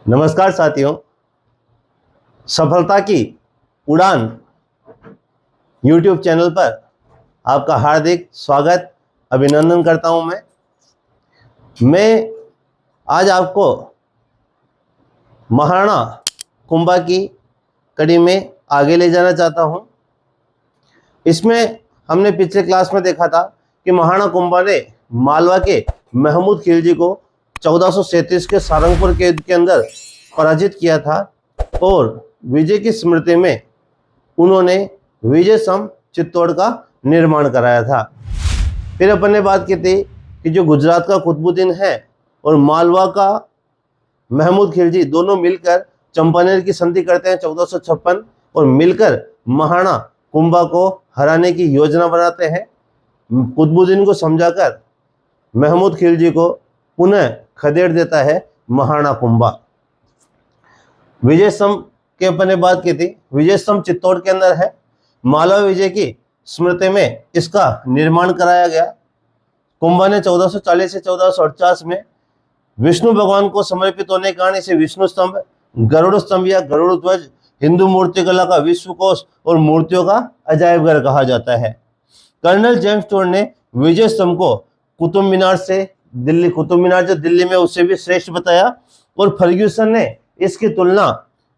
नमस्कार साथियों, सफलता की उड़ान YouTube चैनल पर आपका हार्दिक स्वागत अभिनंदन करता हूं। मैं आज आपको महाराणा कुंभा की कड़ी में आगे ले जाना चाहता हूं। इसमें हमने पिछले क्लास में देखा था कि महाराणा कुंभा ने मालवा के महमूद खिलजी को 1437 के सारंगपुर के युद्ध के अंदर पराजित किया था और विजय की स्मृति में उन्होंने विजय स्तंभ चित्तौड़ का निर्माण कराया था। फिर अपन ने बात की थी कि जो गुजरात का कुतुबुद्दीन है और मालवा का महमूद खिलजी दोनों मिलकर चंपानेर की संधि करते हैं 1456 और मिलकर महाराणा कुंभा को हराने की योजना बनाते हैं। कुतुबुद्दीन को समझाकर महमूद खिलजी को पुनः खदेड़ देता है महाराणा कुंभा। विजय स्तंभ के अपन ने बात की थी। विजय स्तंभ चित्तौड़ के अंदर है। मालवा विजय की स्मृति में इसका निर्माण कराया गया। कुंभा ने 1440 से 1448 में विष्णु भगवान को समर्पित होने के कारण इसे विष्णु स्तंभ, गरुड़ स्तंभ या गरुड़ ध्वज, हिंदू मूर्तिकला का विश्वकोश और मूर्तियों का अजायब घर कहा जाता है। कर्नल जेम्स टोड ने विजय स्तंभ को कुतुब मीनार जो दिल्ली में उससे भी श्रेष्ठ बताया और फर्ग्यूसन ने इसकी तुलना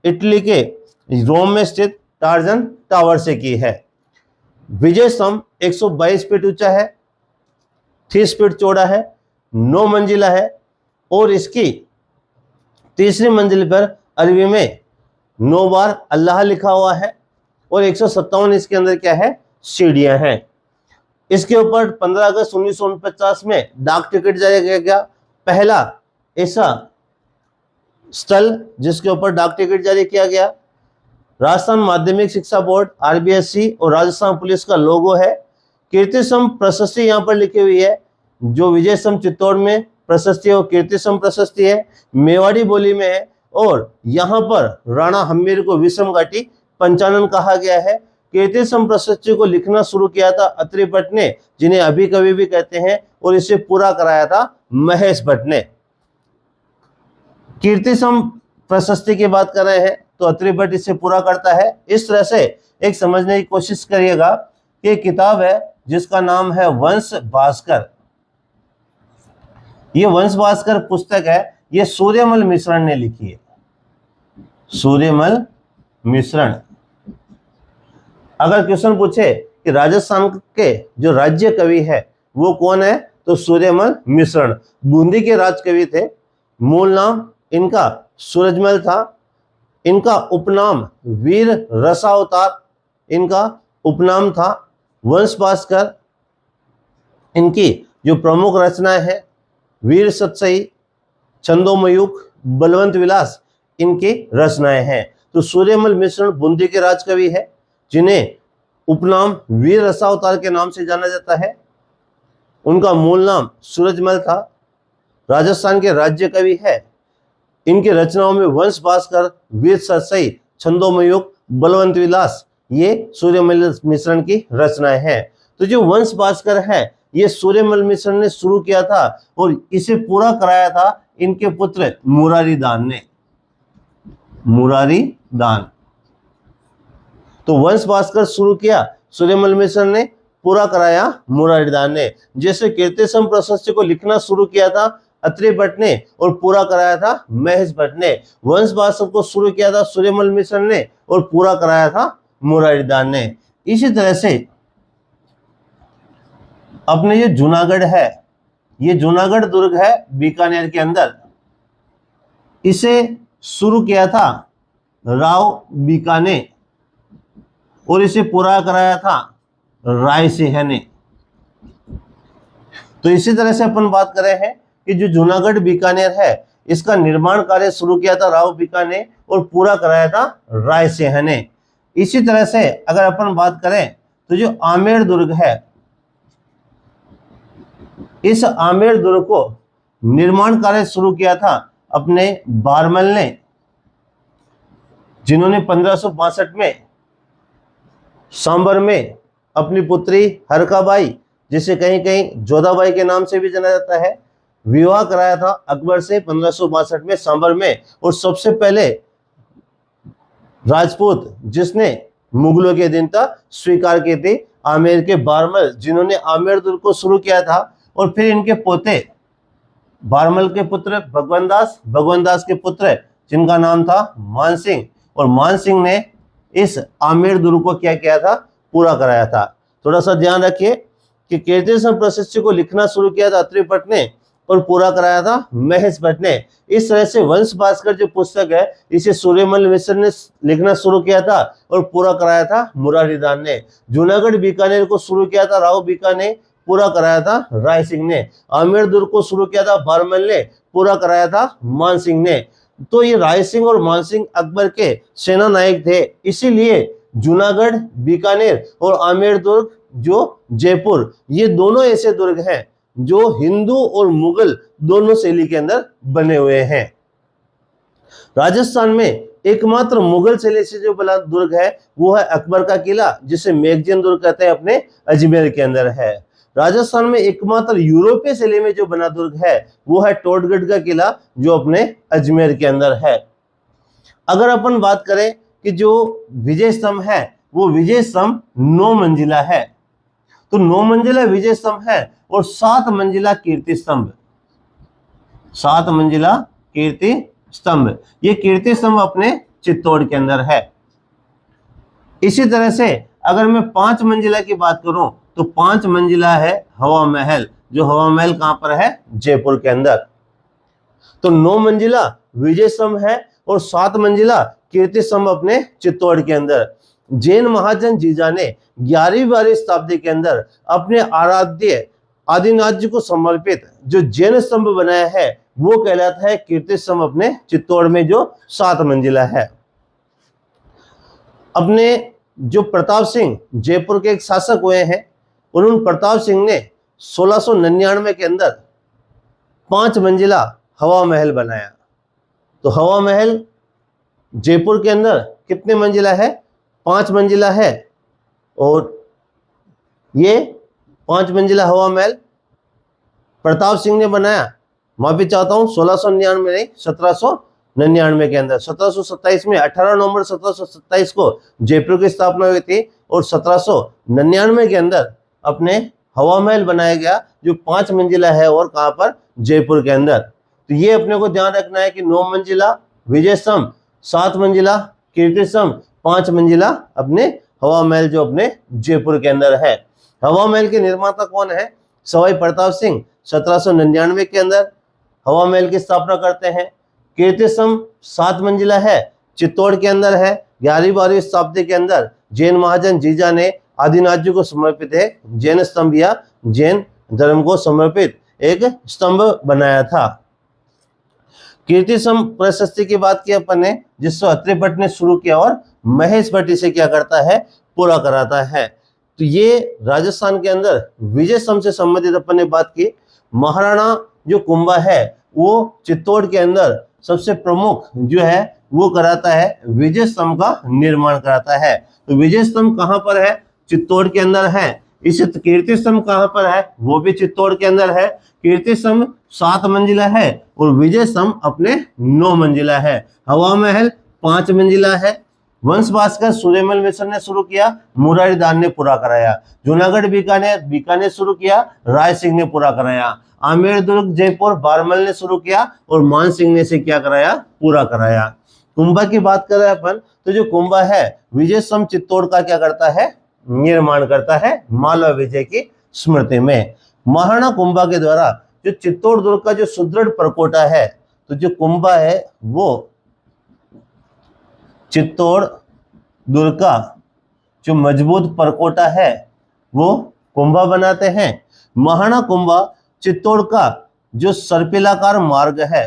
इटली के रोम में स्थित टार्जन टावर से की है। विजय स्तंभ 122 फीट ऊंचा है, 30 फीट चौड़ा है, 9 मंजिला है और इसकी तीसरी मंजिल पर अरबी में 9 बार अल्लाह लिखा हुआ है और 157 इसके अंदर क्या है, सीढ़ियां हैं। इसके ऊपर 15 अगस्त 1949 में डाक टिकट जारी किया गया। पहला ऐसा स्थल जिसके ऊपर डाक टिकट जारी किया गया। राजस्थान माध्यमिक शिक्षा बोर्ड RBSC और राजस्थान पुलिस का लोगो है। कीर्ति स्तंभ प्रशस्ति यहाँ पर लिखी हुई है। जो विजय स्तंभ चित्तौड़ में प्रशस्ति है वो कीर्ति स्तंभ प्रशस्ति है, मेवाड़ी बोली में है और यहाँ पर राणा हम्मीर को विषम घाटी पंचानन कहा गया है। कीर्ति स्तंभ प्रशस्ति को लिखना शुरू किया था अत्रि भट्ट ने, जिन्हें अभी कवि भी कहते हैं, और इसे पूरा कराया था महेश भट्ट ने। कीर्ति स्तंभ प्रशस्ति की बात कर रहे हैं तो अत्रि भट्ट इसे पूरा करता है। इस तरह से एक समझने की कोशिश करिएगा कि एक किताब है जिसका नाम है वंश भास्कर। ये वंश भास्कर पुस्तक है, ये सूर्यमल मिश्रण ने लिखी है। सूर्यमल मिश्रण। अगर क्वेश्चन पूछे कि राजस्थान के जो राज्य कवि है वो कौन है, तो सूर्यमल मिश्रण बूंदी के राजकवि थे। मूल नाम इनका सूरजमल था। इनका उपनाम वीर रसावतार इनका उपनाम था। वंश भास्कर इनकी जो प्रमुख रचनाएं हैं वीर सतसई, छंदोमयूख, बलवंत विलास इनकी रचनाएं हैं। तो सूर्यमल मिश्रण बूंदी के राजकवि है जिन्हें उपनाम वीर रसावतार के नाम से जाना जाता है। उनका मूल नाम सूरजमल था। राजस्थान के राज्य कवि है। इनकी रचनाओं में वंश भास्कर, वीर सतसई, छंदोमयूख, बलवंत विलास ये सूर्यमल मिश्रण की रचनाएं हैं। तो जो वंश भास्कर है ये सूर्यमल मिश्रण ने शुरू किया था और इसे पूरा कराया था इनके पुत्र मुरारी दान ने। मुरारी दान। तो वंश भास्कर शुरू किया सूर्यमल मिश्रण ने, पूरा कराया मुरारी दान ने। जैसे कीर्ति स्तंभ प्रशस्ति को लिखना शुरू किया था अत्रि भट्ट ने और पूरा कराया था महेश भट्ट ने। वंश भास्कर को शुरू किया था सूर्यमल मिश्रण ने और पूरा कराया था मुरारी दान ने। इसी तरह से अपने ये जूनागढ़ है, ये जूनागढ़ दुर्ग है बीकानेर के अंदर, इसे शुरू किया था राव बीकाने और इसे पूरा कराया था राय सिंह ने। तो इसी तरह से अपन बात कर रहे हैं कि जो जूनागढ़ बीकानेर है इसका निर्माण कार्य शुरू किया था राव बीकाने और पूरा कराया था राय सिंह ने। इसी तरह से अगर अपन बात करें तो जो आमेर दुर्ग है, इस आमेर दुर्ग को निर्माण कार्य शुरू किया था अपने बारमल ने, जिन्होंने 1562 में सांबर में अपनी पुत्री हरकाबाई, जिसे कहीं कहीं जोधाबाई के नाम से भी जाना जाता है, विवाह कराया था अकबर से 1562 में सांबर में। और सबसे पहले राजपूत जिसने मुगलों के दिन तक स्वीकार की थी आमेर के बारमल, जिन्होंने आमेर दुर्ग को शुरू किया था। और फिर इनके पोते बारमल के पुत्र भगवान दास के पुत्र जिनका नाम था मान सिंह, और मान सिंह ने इस आमेर दुर्ग को क्या किया था, पूरा कराया था। थोड़ा सा ध्यान रखिए कि कीर्ति स्तंभ प्रशस्ति को लिखना शुरू किया था अत्रि भट्ट ने और पूरा कराया था महेश भट्ट ने। इस तरह से वंश भास्कर जो पुस्तक है इसे सूर्यमल मिश्र ने लिखना शुरू किया था और पूरा कराया था मुरारी दास ने। जूनागढ़ बीकानेर को शुरू किया था राव बीका ने, पूरा कराया था राय सिंह ने। आमेर दुर्ग को शुरू किया था बारमल ने, पूरा कराया था मान सिंह ने। तो ये राय सिंह और मान सिंह अकबर के सेना नायक थे, इसीलिए जूनागढ़, बीकानेर और आमेर दुर्ग जो जयपुर, ये दोनों ऐसे दुर्ग हैं जो हिंदू और मुगल दोनों शैली के अंदर बने हुए हैं। राजस्थान में एकमात्र मुगल शैली से जो बना दुर्ग है वो है अकबर का किला, जिसे मैगजीन दुर्ग कहते हैं, अपने अजमेर के अंदर है। राजस्थान में एकमात्र यूरोपीय शैली में जो बना दुर्ग है वो है टोडगढ़ का किला, जो अपने अजमेर के अंदर है। अगर अपन बात करें कि जो विजय स्तंभ है वो विजय स्तंभ 9 मंजिला है, तो 9 मंजिला विजय स्तंभ है और 7 मंजिला कीर्ति स्तंभ, 7 मंजिला कीर्ति स्तंभ। ये कीर्ति स्तंभ अपने चित्तौड़ के अंदर है। इसी तरह से अगर मैं 5 मंजिला की बात करूं तो 5 मंजिला है हवा महल, जो हवा महल कहां पर है, जयपुर के अंदर। तो 9 मंजिला विजय स्तंभ है और 7 मंजिला कीर्ति स्तंभ अपने चित्तौड़ के अंदर। जैन महाजन जीजा ने 11वीं शताब्दी के अंदर अपने आराध्य आदिनाथ जी को समर्पित जो जैन स्तंभ बनाया है वो कहलाता है कीर्ति स्तंभ अपने चित्तौड़ में, जो 7 मंजिला है। अपने जो प्रताप सिंह जयपुर के एक शासक हुए हैं, उन्होंने प्रताप सिंह ने 1699 के अंदर 5 मंजिला हवा महल बनाया। तो हवा महल जयपुर के अंदर कितने मंजिला है, 5 मंजिला है। और ये 5 मंजिला हवा महल प्रताप सिंह ने बनाया, माफी चाहता हूं 1699 नहीं 1799 के अंदर। 1727 में 18 नवंबर 1727 को जयपुर की स्थापना हुई थी और 1799 के अंदर अपने हवा महल बनाया गया जो 5 मंजिला है, और कहां पर, जयपुर के अंदर। तो ये अपने को ध्यान रखना है कि 9 मंजिला विजय स्तंभ, 7 मंजिला कीर्ति स्तंभ, 5 मंजिला अपने हवा महल जो अपने जयपुर के अंदर है। हवा महल के निर्माता कौन है, सवाई प्रताप सिंह 1799 के अंदर हवा महल की स्थापना करते हैं। कीर्ति स्तंभ 7 मंजिला है, चित्तौड़ के अंदर है। 11वीं शताब्दी के अंदर जैन महाजन जीजा ने आदिनाथ जी को समर्पित है जैन स्तंभ या जैन धर्म को समर्पित एक स्तंभ बनाया था। कीर्ति स्तंभ प्रशस्ति की बात की अपन ने, जिसको अत्रि भट्ट ने शुरू किया और महेश भट्ट इसे क्या करता है, पूरा कराता है। तो ये राजस्थान के अंदर विजय स्तंभ से संबंधित अपन ने बात की। महाराणा जो कुंभा है वो चित्तौड़ के अंदर सबसे प्रमुख जो है वो कराता है, विजय स्तंभ का निर्माण कराता है। तो विजय स्तंभ कहां पर है, चित्तौड़ के अंदर है। इसे कीर्ति स्तंभ कहां पर है, वो भी चित्तौड़ के अंदर है। कीर्ति स्तंभ 7 मंजिला है और विजय स्तंभ अपने 9 मंजिला है। हवा महल 5 मंजिला है। वंश भास्कर सूर्यमल मिश्र ने शुरू किया, मुरारी दास ने पूरा कराया। जूनागढ़ बीकानेर शुरू किया, राय सिंह ने पूरा कराया। आमेर दुर्ग जयपुर बारमल ने शुरू किया और मान सिंह ने इसे क्या कराया, पूरा कराया। कुंभा की बात कर रहे हैं अपन, तो जो कुंभा है विजय स्तंभ चित्तौड़ का क्या करता है, निर्माण करता है मालवा विजय की स्मृति में। महाराणा कुंभा के द्वारा जो चित्तौड़ दुर्ग का जो सुदृढ़ परकोटा है, तो जो कुंभा है वो चित्तौड़ दुर्ग का जो मजबूत परकोटा है वो कुंभा बनाते हैं। महाराणा कुंभा चित्तौड़ का जो सर्पिलाकार मार्ग है,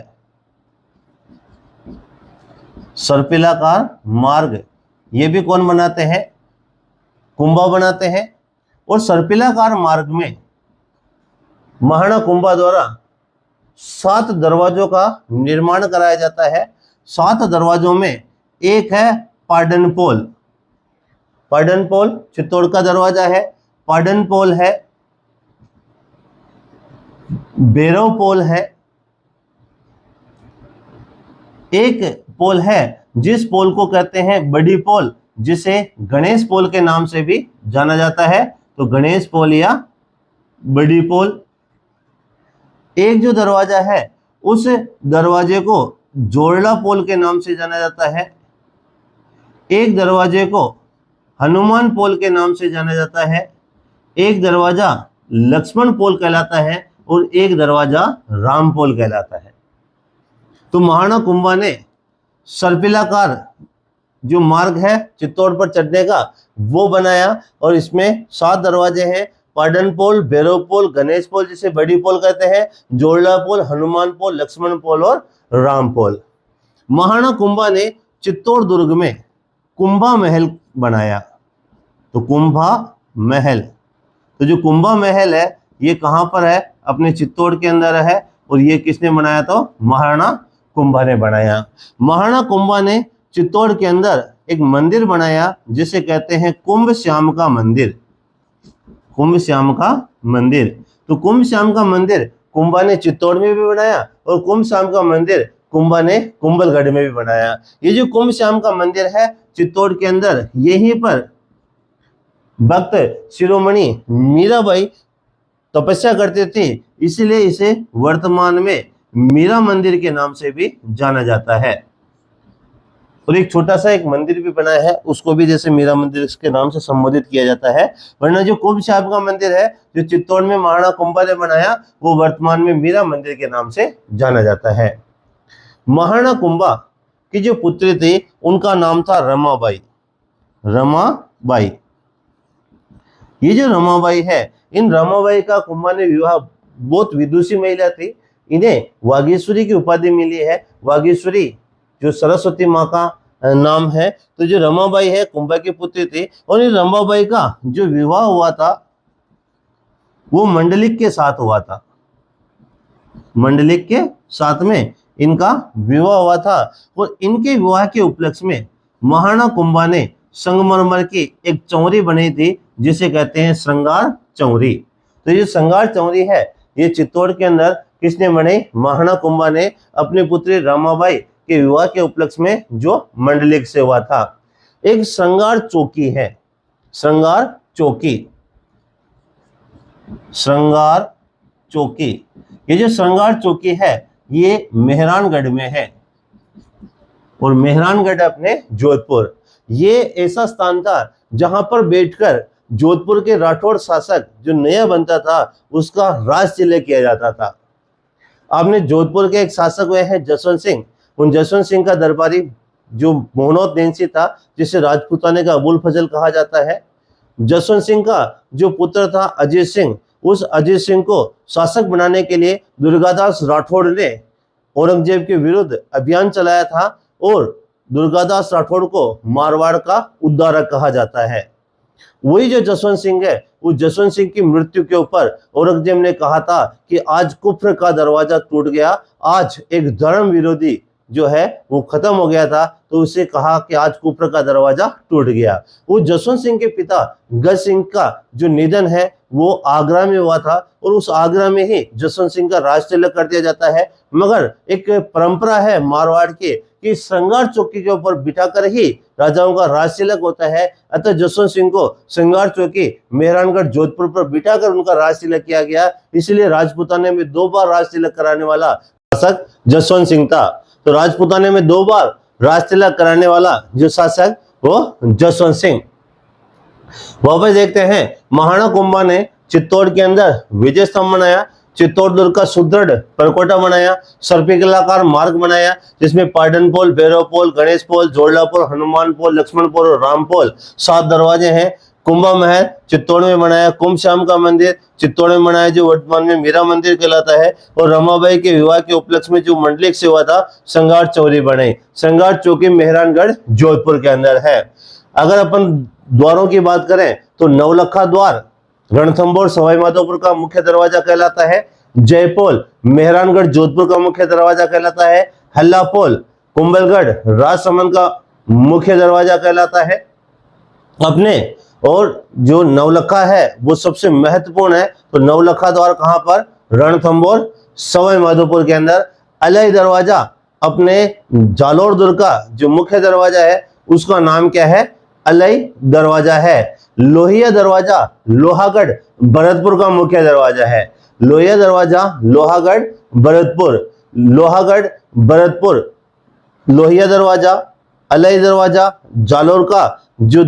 सर्पिलाकार मार्ग, ये भी कौन बनाते हैं, कुंभा बनाते हैं। और सर्पिलाकार मार्ग में महाराणा कुंभा द्वारा 7 दरवाजों का निर्माण कराया जाता है। 7 दरवाजों में एक है पार्डन पोल। पार्डन पोल चित्तौड़ का दरवाजा है। पार्डन पोल है, भैरव पोल है, एक पोल है जिस पोल को कहते हैं बड़ी पोल, जिसे गणेश पोल के नाम से भी जाना जाता है। तो गणेश पोल या बड़ी पोल। एक जो दरवाजा है उस दरवाजे को जोड़ला पोल के नाम से जाना जाता है। एक दरवाजे को हनुमान पोल के नाम से जाना जाता है। एक दरवाजा लक्ष्मण पोल कहलाता है और एक दरवाजा राम पोल कहलाता है। तो महाराणा कुंभा ने सर्पिलाकार जो मार्ग है चित्तौड़ पर चढ़ने का वो बनाया और इसमें 7 दरवाजे हैं। पाटन पोल, भैरव पोल, गणेश पोल जिसे बड़ी पोल कहते हैं, जोड़ला पोल, हनुमान पोल, लक्ष्मण पोल और राम पोल। महाराणा कुंभा ने चित्तौड़ दुर्ग में कुंभा महल बनाया। तो कुंभा महल, तो जो कुंभा महल है ये कहाँ पर है? अपने चित्तौड़ के अंदर है। और ये किसने बनाया? तो महाराणा कुंभा ने बनाया। महाराणा कुंभा ने चित्तौड़ के अंदर एक मंदिर बनाया जिसे कहते हैं कुंभ श्याम का मंदिर। कुंभ श्याम का मंदिर। तो कुंभ श्याम का मंदिर कुंभा ने चित्तौड़ में भी बनाया और कुंभ श्याम का मंदिर कुंभा ने कुंभलगढ़ में भी बनाया। ये जो कुंभ श्याम का मंदिर है चित्तौड़ के अंदर, यहीं पर भक्त शिरोमणि मीराबाई तपस्या करते थे, इसलिए इसे वर्तमान में मीरा मंदिर के नाम से भी जाना जाता है। और एक छोटा सा एक मंदिर भी बना है, उसको भी जैसे मीरा मंदिर के नाम से संबोधित किया जाता है। वरना जो कुंभ श्याम का मंदिर है जो चित्तौड़ में महाराणा कुंभा ने बनाया वो वर्तमान में मीरा मंदिर के नाम से जाना जाता है। महाराणा कुंभा की जो पुत्री थी उनका नाम था रमाबाई। रमाबाई, ये जो रमाबाई है, इन रमाबाई का कुंभा ने विवाह, बहुत विदुषी महिला थी, इन्हें वागीश्वरी की उपाधि मिली है। वागीश्वरी जो सरस्वती माँ का नाम है। तो जो रमाबाई है कुंभा की पुत्री थी और इन रमाबाई का जो विवाह हुआ था वो मंडलिक के साथ हुआ था। मंडलिक के साथ में इनका विवाह हुआ था और इनके विवाह के उपलक्ष्य में महाराणा कुंभा ने संगमरमर की एक चौरी बनी थी जिसे कहते हैं श्रृंगार चौरी। तो ये श्रृंगार चौरी है ये चित्तौड़ के अंदर किसने बनी? महाराणा कुंभा ने अपनी पुत्री रमाबाई के विवाह के उपलक्ष्य में जो मंडलिक से हुआ था। एक श्रृंगार चौकी है, श्रृंगार चौकी, श्रृंगार चौकी। ये जो श्रृंगार चौकी है ये मेहरानगढ़ में है और मेहरानगढ़ अपने जोधपुर। ये ऐसा स्थान था जहां पर बैठकर जोधपुर के राठौड़ शासक जो नया बनता था उसका राज तिलक किया जाता था। आपने जोधपुर के एक शासक हुए हैं जसवंत सिंह, उन जसवंत सिंह का दरबारी जो मोहनौत नैन्सी था जिसे राजपूताने का अबुल फजल कहा जाता है। जसवंत सिंह का जो पुत्र था अजीत सिंह, उस अजीत सिंह को शासक बनाने के लिए दुर्गादास राठौड़ ने औरंगजेब के विरुद्ध अभियान चलाया था और दुर्गादास राठौड़ को मारवाड़ का उद्धारक कहा जाता है। वही जो जसवंत सिंह है उस जसवंत सिंह की मृत्यु के ऊपर औरंगजेब ने कहा था कि आज कुफ्र का दरवाजा टूट गया, आज एक धर्म विरोधी जो है वो खत्म हो गया था। तो उसे कहा कि आज कुफ्र का दरवाजा टूट गया। वो जसवंत सिंह के पिता गज सिंह का जो निधन है वो आगरा में हुआ था और उस आगरा में ही जसवंत सिंह का राज तिलक कर दिया जाता है। मगर एक परंपरा है मारवाड़ की कि श्रृंगार चौकी के ऊपर बिठाकर ही राजाओं का राज तिलक होता है। अतः जसवंत सिंह को श्रृंगार चौकी मेहरानगढ़ जोधपुर पर बिठाकर उनका राज तिलक किया गया। इसलिए राजपूताने में 2 बार राज तिलक कराने वाला शासक जसवंत सिंह था। तो राजपूताने में 2 बार राज तिलक कराने वाला जो शासक वो जसवंत सिंह। वापस देखते हैं महाराणा कुंभा ने चित्तौड़ के अंदर विजय स्तंभ बनाया, चित्तौड़ दुर्ग का सुदृढ़ परकोटा बनाया, सर्पिलाकार मार्ग बनाया जिसमें पाटन पोल, भैरव पोल, गणेश पोल, जोड़ला पोल, हनुमान पोल, लक्ष्मण पोल और राम पोल 7 दरवाजे हैं। कुंभा महल चित्तौड़ में बनाया, कुंभ श्याम का मंदिर चित्तौड़ में बनाया जो वर्तमान में मीरा मंदिर कहलाता है और रमाबाई के विवाह के उपलक्ष्य में जो मंडलिक से हुआ था श्रृंगार चौरी बनाई। श्रृंगार चौकी मेहरानगढ़ जोधपुर के अंदर है। अगर अपन द्वारों की बात करें तो नवलखा द्वार रणथंभौर सवाई माधोपुर का मुख्य दरवाजा कहलाता है। जयपोल मेहरानगढ़ जोधपुर का मुख्य दरवाजा कहलाता है। हल्ला पोल कुंभलगढ़ राजसमंद का मुख्य दरवाजा कहलाता है अपने। और जो नवलखा है वो सबसे महत्वपूर्ण है। तो नवलखा द्वार कहां पर? रणथंभौर सवाई माधोपुर के अंदर। अलई दरवाजा अपने जालोर दुर्ग का जो मुख्य दरवाजा है उसका नाम क्या है? अलई दरवाजा है। लोहिया दरवाजा लोहागढ़ भरतपुर का मुख्य दरवाजा है। लोहिया दरवाजा लोहागढ़ भरतपुर, लोहागढ़ भरतपुर, लोहिया दरवाजा, अलई दरवाजा जालोर का जो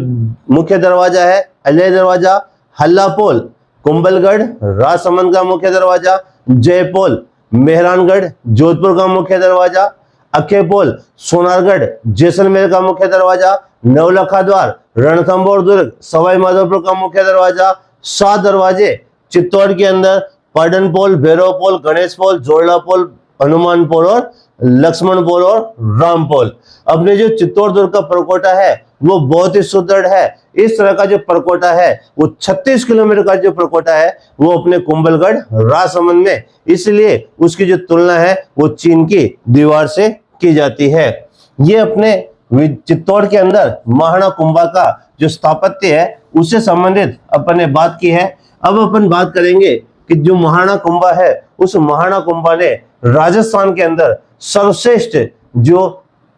मुख्य दरवाजा है, अलई दरवाजा, हल्लापोल कुंभलगढ़ राजसमंद का मुख्य दरवाजा, जयपोल मेहरानगढ़ जोधपुर का मुख्य दरवाजा, अखेपोल सोनारगढ़ जैसलमेर का मुख्य दरवाजा, नवलखा द्वार रणथंभौर दुर्ग सवाई माधोपुर का मुख्य दरवाजा। 7 दरवाजे चित्तौड़ के अंदर पाडनपोल, भैरवपोल, गणेशपोल, जोड़लापोल, हनुमानपोल और लक्ष्मणपोल और रामपोल। अपने जो चित्तौड़ दुर्ग का परकोटा है वो बहुत ही सुदृढ़ है। इस तरह का जो परकोटा है वो 36 किलोमीटर का जो परकोटा है वो अपने कुंभलगढ़ राजसमंद में, इसलिए उसकी जो तुलना है वो चीन की दीवार से की जाती है। ये अपने चित्तौड़ के अंदर महाराणा कुंभा का जो स्थापत्य है उससे संबंधित अपन ने बात की है। अब अपन बात करेंगे कि जो महाराणा कुंभा है उस महाराणा कुंभा ने राजस्थान के अंदर सर्वश्रेष्ठ जो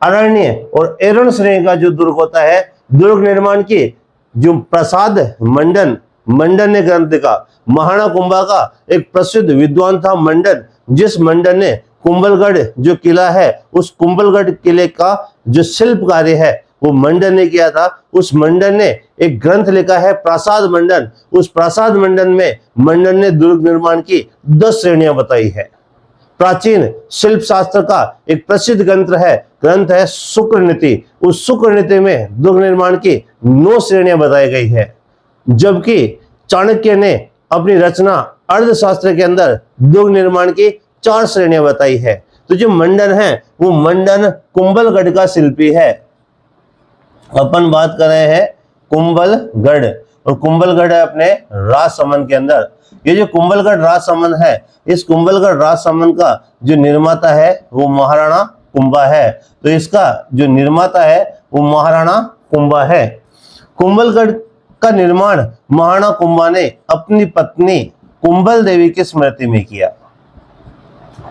अरण्य और एरण श्रेणी का जो दुर्ग होता है, दुर्ग निर्माण की जो प्रसाद मंडन ने ग्रंथ लिखा। महाराणा कुंभा का एक प्रसिद्ध विद्वान था मंडन, जिस मंडन ने कुंभलगढ़ जो किला है उस कुंभलगढ़ किले का जो शिल्प कार्य है वो मंडन ने किया था। उस मंडन ने एक ग्रंथ लिखा है प्रासाद मंडन। उस प्रासाद मंडन में मंडन ने दुर्ग निर्माण की 10 श्रेणियां बताई है। प्राचीन शिल्प शास्त्र का एक प्रसिद्ध ग्रंथ है शुक्र नीति। उस शुक्र नीति में दुर्ग निर्माण की 9 श्रेणियां बताई गई है, जबकि चाणक्य ने अपनी रचना अर्थशास्त्र के अंदर दुर्ग निर्माण की 4 श्रेणियां बताई है। तो जो मंडन है वो मंडन कुंभलगढ़ का शिल्पी है। अपन बात कर रहे हैं कुंभलगढ़, और कुंभलगढ़ है अपने राजसमंद के अंदर। ये जो कुंभलगढ़ राजसमंद है, इस कुंभलगढ़ राजसमंद का जो निर्माता है वो महाराणा कुंभा है। तो इसका जो निर्माता है वो महाराणा कुंभा है। कुंभलगढ़ का निर्माण महाराणा कुंभा ने अपनी पत्नी कुंभल देवी की स्मृति में किया।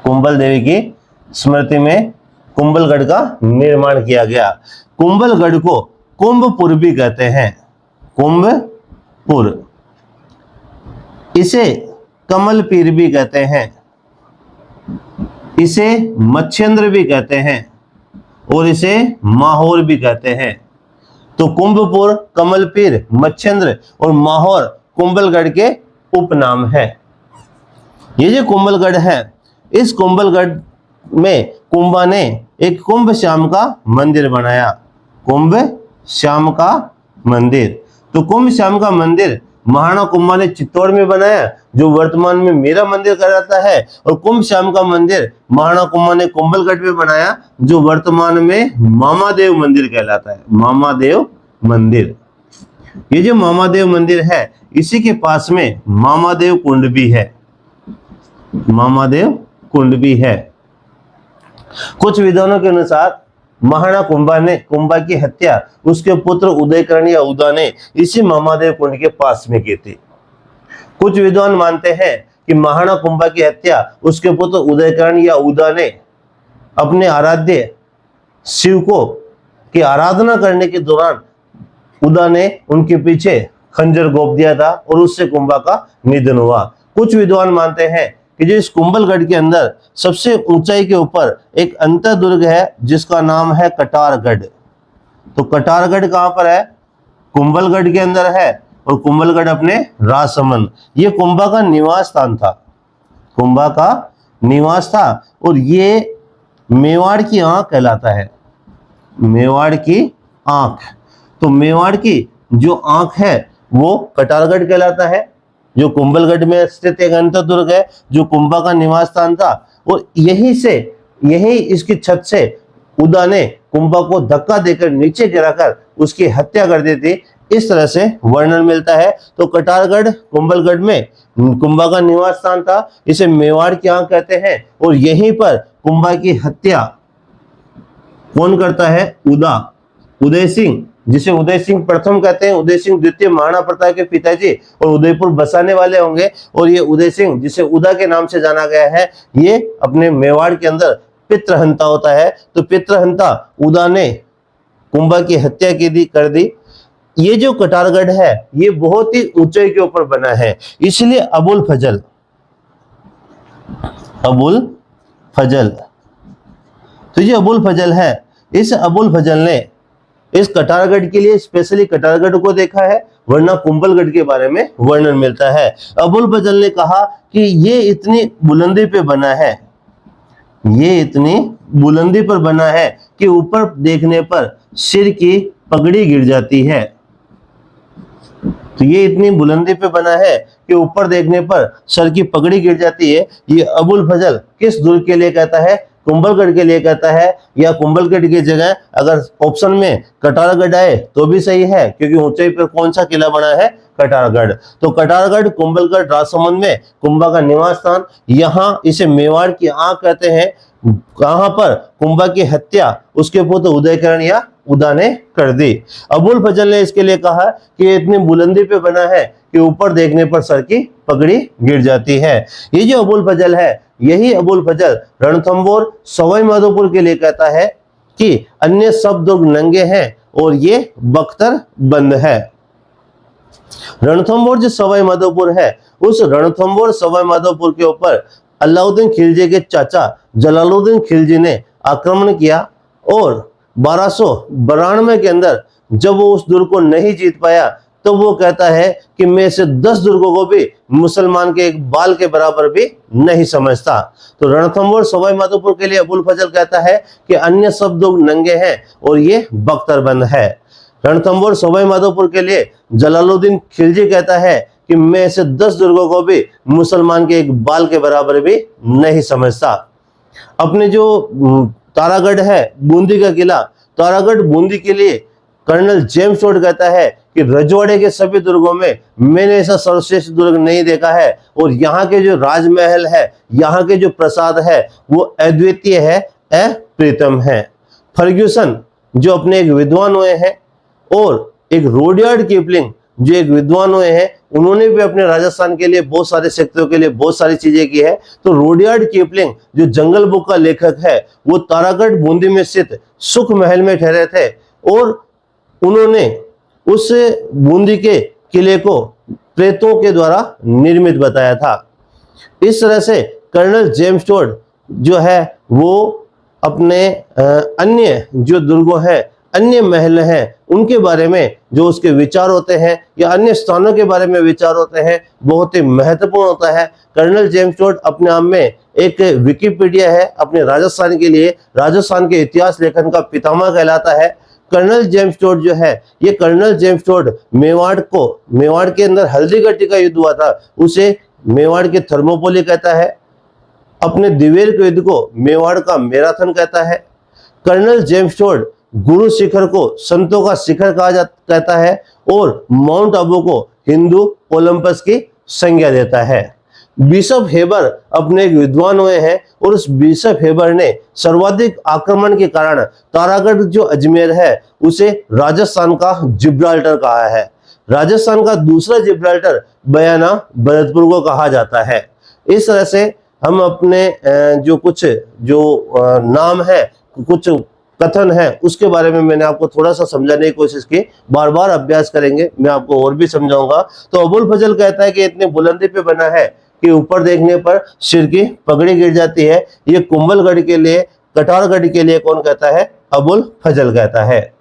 कुंभल देवी की स्मृति में कुंभलगढ़ का निर्माण किया गया। कुंभलगढ़ को कुंभपुर भी कहते हैं, कुंभपुर। इसे कमलपीर भी कहते हैं, इसे मच्छेंद्र भी कहते हैं और इसे माहौर भी कहते हैं। तो कुंभपुर, कमलपीर, मच्छेंद्र और माहौर कुंभलगढ़ के उपनाम है। ये जो कुंभलगढ़ है, इस कुंभलगढ़ में कुंभा ने एक कुंभ श्याम का मंदिर बनाया। कुंभ श्याम का मंदिर। तो कुंभ श्याम का मंदिर महाराणा कुंभा ने चित्तौड़ में बनाया, जो वर्तमान में मेरा मंदिर कहलाता है, और कुंभ श्याम का मंदिर महाराणा कुंभा ने कुंभलगढ़ में बनाया, जो वर्तमान में मामादेव मंदिर कहलाता है। मामादेव मंदिर। ये जो मामादेव मंदिर है इसी के पास में मामादेव कुंड भी है। मामादेव कुंड भी है। कुछ विद्वानों के अनुसार महाराणा कुंभा की हत्या उसके पुत्र उदयकर्ण या उदा ने इसी मामादेव कुंड के पास में की थी। कुछ विद्वान मानते हैं कि महाराणा कुंभा की हत्या उसके पुत्र उदयकर्ण या उदा ने अपने आराध्य शिव को की आराधना करने के दौरान उदा ने उनके पीछे खंजर घोंप दिया था और उससे कुंभा का निधन हुआ। कुछ विद्वान मानते हैं कि जो इस कुंभलगढ़ के अंदर सबसे ऊंचाई के ऊपर एक अंतर दुर्ग है जिसका नाम है कटारगढ़। तो कटारगढ़ कहां पर है? कुंभलगढ़ के अंदर है, और कुंभलगढ़ अपने राजसमंद। ये कुंभा का निवास स्थान था। कुंभा का निवास था, और ये मेवाड़ की आंख कहलाता है। मेवाड़ की आंख। तो मेवाड़ की जो आंख है वो कटारगढ़ कहलाता है, जो कुंभलगढ़ में स्थित एक अंतर दुर्ग है, जो कुंभा का निवास स्थान था। और यही इसकी छत से उदा ने कुंभा को धक्का देकर नीचे गिराकर उसकी हत्या कर दी थी। इस तरह से वर्णन मिलता है। तो कटारगढ़ कुंभलगढ़ में कुंभा का निवास स्थान था, इसे मेवाड़ की आंख कहते हैं, और यहीं पर कुंभा की हत्या कौन करता है? उदय सिंह जिसे उदय सिंह प्रथम कहते हैं, उदय सिंह द्वितीय महाराणा प्रताप के पिताजी और उदयपुर बसाने वाले होंगे। और ये उदय सिंह, जिसे उदा के नाम से जाना गया है, ये अपने मेवाड़ के अंदर पितृहंता होता है। तो पितृहंता उदा ने कुंभा की हत्या कर दी। ये जो कटारगढ़ है ये बहुत ही ऊंचाई के ऊपर बना है, इसलिए अबुल फजल तो ये अबुल फजल है। इस अबुल फजल ने इस कटारगढ़ के लिए स्पेशली कटारगढ़ को देखा है, वरना कुंभलगढ़ के बारे में वर्णन मिलता है। अबुल फजल ने कहा कि ये इतनी बुलंदी पे बना है, ये इतनी बुलंदी पर बना है कि ऊपर देखने पर सिर की पगड़ी गिर जाती है। तो ये इतनी बुलंदी पे बना है कि ऊपर देखने पर सर की पगड़ी गिर जाती है। ये अबुल फजल किस दुर्ग के लिए कहता है? कुंभलगढ़ के लिए कहता है, या कुंभलगढ़ की जगह अगर ऑप्शन में कटारगढ़ आए तो भी सही है, क्योंकि ऊंचाई पर कौन सा किला बना है? कटारगढ़। तो कटारगढ़ कुंभलगढ़ राजसमंद में कुंभा का निवास स्थान, यहाँ इसे मेवाड़ की आंख कहते हैं। कहां पर? कुंभा की हत्या उसके पुत्र उदयकरण या उदा ने कर दी। अबुल फजल ने इसके लिए कहा कि इतनी बुलंदी पे बना है कि ऊपर देखने पर सर की पगड़ी गिर जाती है। ये जो अबुल फजल है, यही अबुल फजल रणथंबोर सवाई माधोपुर के लिए कहता है कि अन्य सब दुर्ग नंगे हैं और ये बख्तर बंद है। रणथंबोर जो सवाई माधोपुर है, उस रणथंबोर सवाई माधोपुर के ऊपर अलाउद्दीन खिलजी के चाचा जलालुद्दीन खिलजी ने आक्रमण किया और 1292 के अंदर जब वो उस दुर्ग को नहीं जीत पाया तो वो कहता है कि मैं इसे 10 दुर्गों को भी मुसलमान के एक बाल के बराबर भी नहीं समझता। तो रणथंबोर सवाई माधोपुर के लिए अबुल फजल कहता है कि अन्य सब दुर्ग नंगे हैं और ये बख्तरबंद है। रणथंबोर सवाई माधोपुर के लिए जलालुद्दीन खिलजी कहता है कि मैं ऐसे 10 दुर्गों को भी मुसलमान के एक बाल के बराबर भी नहीं समझता। अपने जो तारागढ़ है, बूंदी का किला, तारागढ़ बूंदी के लिए कर्नल जेम्स टोड कहता है कि रजवाड़े के सभी दुर्गों में मैंने ऐसा सर्वश्रेष्ठ दुर्ग नहीं देखा है, और यहाँ के जो राजमहल है, यहाँ के जो प्रसाद है, वो अद्वितीय है, अप्रीतम है। फर्ग्यूसन जो अपने एक विद्वान हुए हैं, और एक रोडयार्ड कीपलिंग जो एक विद्वान हुए हैं, उन्होंने भी अपने राजस्थान के लिए बहुत सारे सेक्टरों के लिए बहुत सारी चीजें की है। तो रोडयार्ड कीपलिंग जो जंगल बुक का लेखक है, वो तारागढ़ बूंदी में स्थित सुख महल में ठहरे थे और उन्होंने उस बूंदी के किले को प्रेतों के द्वारा निर्मित बताया था। इस तरह से कर्नल जेम्स टोड जो है वो अपने अन्य जो दुर्गों हैं, अन्य महल हैं, उनके बारे में जो उसके विचार होते हैं या अन्य स्थानों के बारे में विचार होते हैं, बहुत ही महत्वपूर्ण होता है। कर्नल जेम्स टोड अपने आप में एक विकिपीडिया है अपने राजस्थान के लिए, राजस्थान के इतिहास लेखन का पितामह कहलाता है। कर्नल जेम्स टोड जो है, ये कर्नल जेम्स टोड मेवाड़ के अंदर हल्दीघाटी का युद्ध हुआ था, उसे मेवाड़ के थर्मोपोली कहता है। अपने दिवेल के युद्ध को मेवाड़ का मैराथन कहता है। Colonel James Tod Guru Shikhar को संतों का शिखर कहता है और माउंट आबू को हिंदू ओलंपस की संज्ञा देता है। बिशप हेबर अपने एक विद्वान हुए हैं और उस बिशप हेबर ने सर्वाधिक आक्रमण के कारण तारागढ़ जो अजमेर है उसे राजस्थान का जिब्राल्टर कहा है। राजस्थान का दूसरा जिब्राल्टर बयाना भरतपुर को कहा जाता है। इस तरह से हम अपने जो कुछ नाम है, कुछ कथन है, उसके बारे में मैंने आपको थोड़ा सा समझाने की कोशिश की। बार बार अभ्यास करेंगे, मैं आपको और भी समझाऊंगा। तो अबुल फजल कहता है कि इतनी बुलंदी पे बना है कि ऊपर देखने पर सिर की पगड़ी गिर जाती है। ये कुंभलगढ़ के लिए, कटारगढ़ के लिए कौन कहता है? अबुल फजल कहता है।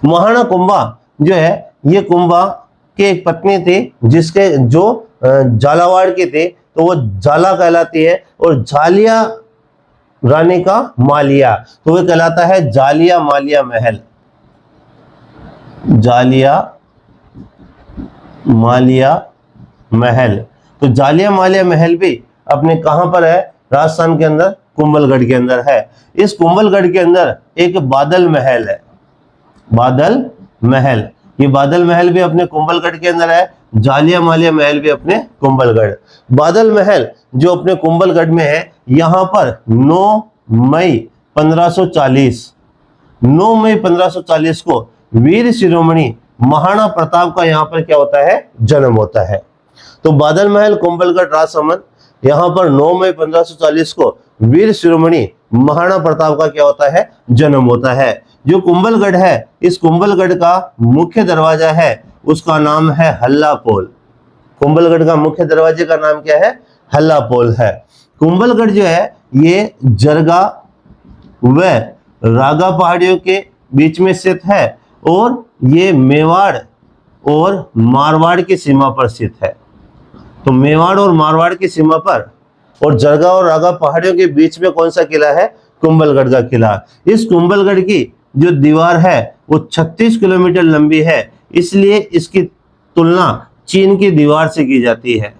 महाराणा कुंभा जो है, ये कुंभा की एक पत्नी थी जिसके जो झालावाड़ की थी, तो वो झाला कहलाती है, और झालिया रानी का मालिया, तो वह कहलाता है जालिया मालिया महल। जालिया मालिया महल, तो जालिया मालिया महल भी अपने कहां पर है? राजस्थान के अंदर, कुंभलगढ़ के अंदर है। इस कुंभलगढ़ के अंदर एक बादल महल है, बादल महल। ये बादल महल भी अपने कुंभलगढ़ के अंदर है, जालिया मालिया महल भी अपने कुंभलगढ़। बादल महल जो अपने कुंभलगढ़ में है, यहाँ पर 9 मई 1540 को वीर शिरोमणि महाराणा प्रताप का यहाँ पर क्या होता है, जन्म होता है। तो बादल महल, कुंभलगढ़, राजसमंद, यहाँ पर 9 मई 1540 को वीर शिरोमणि महाराणा प्रताप का क्या होता है, जन्म होता है। जो कुंभलगढ़ है, इस कुंभलगढ़ का मुख्य दरवाजा है उसका नाम है हल्ला पोल। कुंभलगढ़ का मुख्य दरवाजे का नाम क्या है, हल्ला पोल है। कुंभलगढ़ जो है ये जरगा व रागा पहाड़ियों के बीच में स्थित है और ये मेवाड़ और मारवाड़ की सीमा पर स्थित है। तो मेवाड़ और मारवाड़ की सीमा पर और जरगा और रागा पहाड़ियों के बीच में कौन सा किला है, कुंभलगढ़ का किला। इस कुंभलगढ़ की जो दीवार है वो 36 किलोमीटर लंबी है, इसलिए इसकी तुलना चीन की दीवार से की जाती है।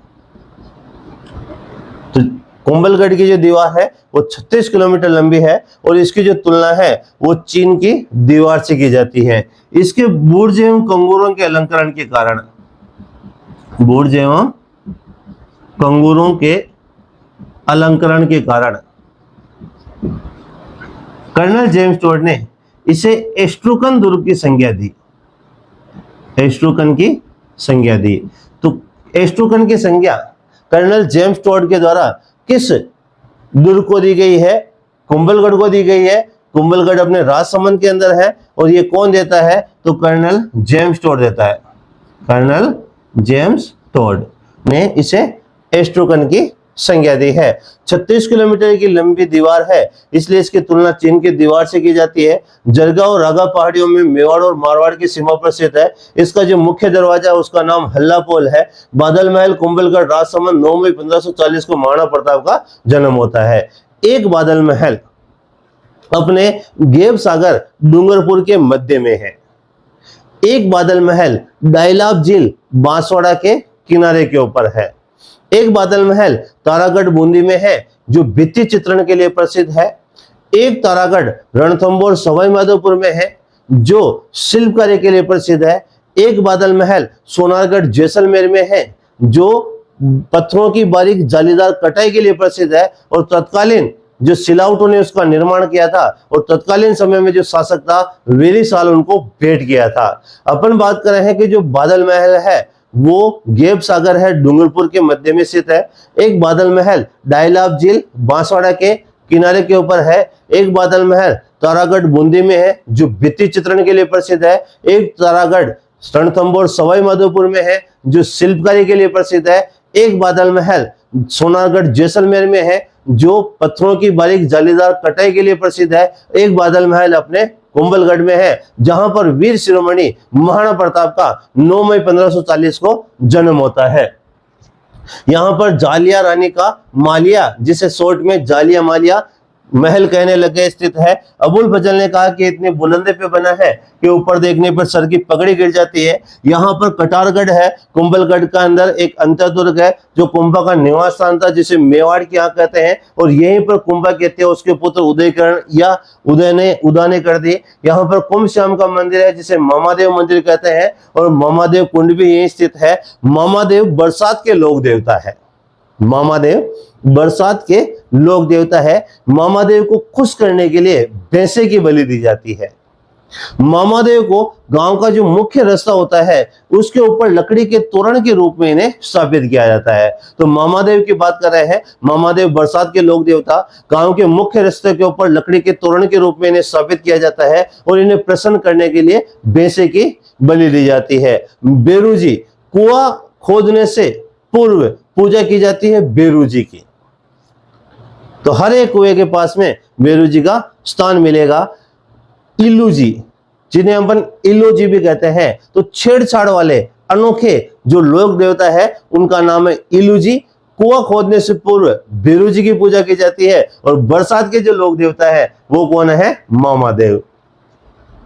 तो कुंभलगढ़ की जो दीवार है वो 36 किलोमीटर लंबी है और इसकी जो तुलना है वो चीन की दीवार से की जाती है। इसके बुर्ज एवं कंगूरों के अलंकरण के कारण, बुर्ज एवं कंगूरों के अलंकरण के कारण कर्नल जेम्स टोड ने इसे एस्ट्रूकन दुर्ग की संज्ञा दी। एस्ट्रूकन की संज्ञा दी। तो एस्ट्रूकन की संज्ञा कर्नल जेम्स टोड के द्वारा किस दुर्ग को दी गई है, कुंभलगढ़ को दी गई है। कुंभलगढ़ अपने राजसमंद के अंदर है और ये कौन देता है, तो कर्नल जेम्स टोड देता है। कर्नल जेम्स टोड ने इसे एस्ट्रूकन की संज्ञा दी है। 36 किलोमीटर की लंबी दीवार है, इसलिए इसकी तुलना चीन की दीवार से की जाती है। जरगा और रागा पहाड़ियों में मेवाड़ और मारवाड़ की सीमा पर स्थित है। इसका जो मुख्य दरवाजा है उसका नाम हल्ला पोल है। बादल महल, कुंभलगढ़, राजसमंद, 9 मई 1540 को महाराणा प्रताप का जन्म होता है। एक बादल महल अपने गेब सागर डूंगरपुर के मध्य में है। एक बादल महल डाइलाब झील बांसवाड़ा के किनारे के ऊपर है। एक बादल महल तारागढ़ बूंदी में है जो भित्ति चित्रण के लिए प्रसिद्ध है। एक तारागढ़ रणथंभौर सवाई माधोपुर में है जो शिल्पकारी के लिए प्रसिद्ध है। एक बादल महल सोनारगढ़ जैसलमेर में है जो पत्थरों की बारीक जालीदार कटाई के लिए प्रसिद्ध है और तत्कालीन जो सिलावटों ने उसका निर्माण किया था और तत्कालीन समय में जो शासक था वेरी साल उनको भेंट किया था। अपन बात कर रहे हैं कि जो बादल महल है वो गेब सागर है, डूंगरपुर के मध्य में स्थित है। एक बादल महल डाइलाब झील बांसवाड़ा के किनारे के ऊपर है। एक बादल महल तारागढ़ बूंदी में है जो भित्ति चित्रण के लिए प्रसिद्ध है। एक तारागढ़ रणथंभौर सवाई माधोपुर में है जो शिल्पकारी के लिए प्रसिद्ध है। एक बादल महल सोनारगढ़ जैसलमेर में है जो पत्थरों की बारीक जालीदार कटाई के लिए प्रसिद्ध है। एक बादल महल अपने कुंभलगढ़ में है जहां पर वीर शिरोमणि महाराणा प्रताप का 9 मई 1540 को जन्म होता है। यहां पर जालिया रानी का मालिया, जिसे शॉर्ट में जालिया मालिया महल कहने लगे, स्थित है। अबुल फजल ने कहा कि इतने बुलंदे पे बना है कि ऊपर देखने पर सर की पगड़ी गिर जाती है। यहाँ पर कटारगढ़ है, कुंभलगढ़ का अंदर एक अंतर्दुर्ग है जो कुंभा का निवास स्थान था जिसे मेवाड़ की आंख कहते हैं और यहीं पर कुंभा कहते हैं उसके पुत्र उदयकरण या उदय ने कर दी। यहाँ पर कुंभ श्याम का मंदिर है जिसे मामादेव मंदिर कहते हैं और मामादेव कुंड भी यहीं स्थित है। मामादेव बरसात के लोक देवता है। मामादेव बरसात के लोक देवता है। मामादेव को खुश करने के लिए भैंसे की बलि दी जाती है। मामादेव को गांव का जो मुख्य रास्ता होता है उसके ऊपर लकड़ी के तोरण के रूप में इन्हें स्थापित किया जाता है। तो मामादेव की बात कर रहे हैं। मामादेव बरसात के लोक देवता, गांव के मुख्य रास्ते के ऊपर लकड़ी के तोरण के रूप में इन्हें स्थापित किया जाता है और इन्हें प्रसन्न करने के लिए भैंसे की बलि दी जाती है। बेरू जी, कुआं खोदने से पूर्व पूजा की जाती है बेरू जी की। तो हर एक कुएं के पास में बेरू जी का स्थान मिलेगा। इल्लू जी, जिन्हें अपन इल्लू जी भी कहते हैं, तो छेड़छाड़ वाले अनोखे जो लोक देवता है उनका नाम है इल्लू जी। कुआं खोदने से पूर्व बेरू जी की पूजा की जाती है और बरसात के जो लोक देवता है वो कौन है, मामादेव।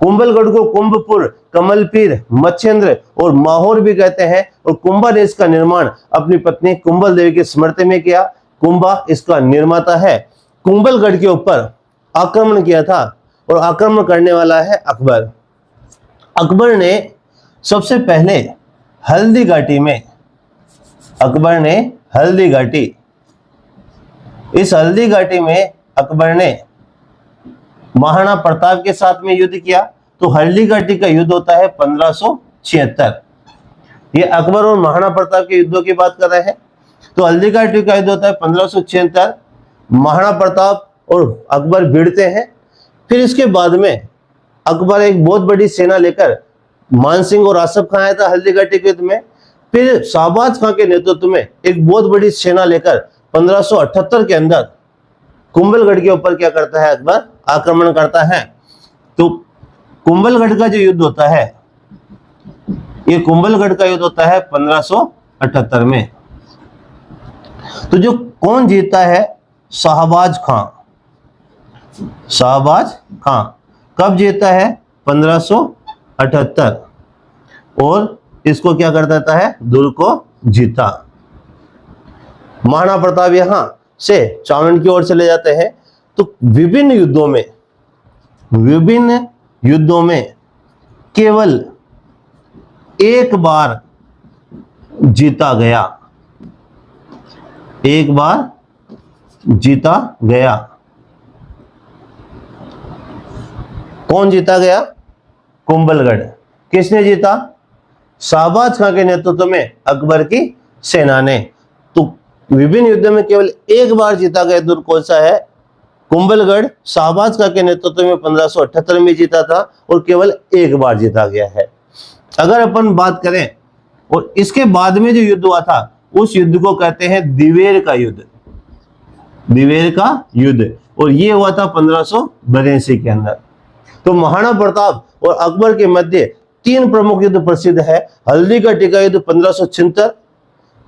कुंभलगढ़ को कुंभपुर, कमलपीर, मच्छेंद्र और माहौर भी कहते हैं और कुंभा ने इसका निर्माण अपनी पत्नी कुंभल देवी की स्मृति में किया। कुंभा इसका निर्माता है। कुंभलगढ़ के ऊपर आक्रमण किया था और आक्रमण करने वाला है अकबर। अकबर ने सबसे पहले हल्दी घाटी में, अकबर ने हल्दी घाटी, इस हल्दी घाटी में अकबर ने महाराणा प्रताप के साथ में युद्ध किया तो हल्दीघाटी का युद्ध होता है 1576। ये अकबर और महाराणा प्रताप के युद्धों की बात कर रहे हैं। तो हल्दीघाटी का युद्ध होता है 1576, महाराणा प्रताप और अकबर भिड़ते हैं। फिर इसके बाद में अकबर एक बहुत बड़ी सेना लेकर मानसिंह और आसफ खां आया था हल्दीघाटी के युद्ध में। फिर शाहबाज खां के नेतृत्व में एक बहुत बड़ी सेना लेकर 1578 के अंदर कुंभलगढ़ के ऊपर क्या करता है, अकबर आक्रमण करता है। तो कुंभलगढ़ का जो युद्ध होता है, ये कुंभलगढ़ का युद्ध होता है 1578 में। तो जो कौन जीता है, शाहबाज खां। शाहबाज खां कब जीता है, 1578, और इसको क्या कर देता है, दुर्ग को जीता। महाराणा प्रताप यहां से चावंड की ओर चले जाते हैं। तो विभिन्न युद्धों में केवल एक बार जीता गया, एक बार जीता गया। कौन जीता गया, कुंभलगढ़। किसने जीता, शाहबाज खां के नेतृत्व में अकबर की सेना ने। तो विभिन्न युद्धों में केवल एक बार जीता गया दुर्ग कौन सा है, कुंभलगढ़। शाहबाज खां के नेतृत्व में 1578 में जीता था और केवल एक बार जीता गया है। अगर अपन बात करें और इसके बाद में जो युद्ध हुआ था, उस युद्ध को कहते हैं दिवेर का युद्ध। दिवेर का युद्ध, और ये हुआ था 1582 के अंदर। तो महाराणा प्रताप और अकबर के मध्य तीन प्रमुख युद्ध प्रसिद्ध है। हल्दीघाटी का युद्ध 1576,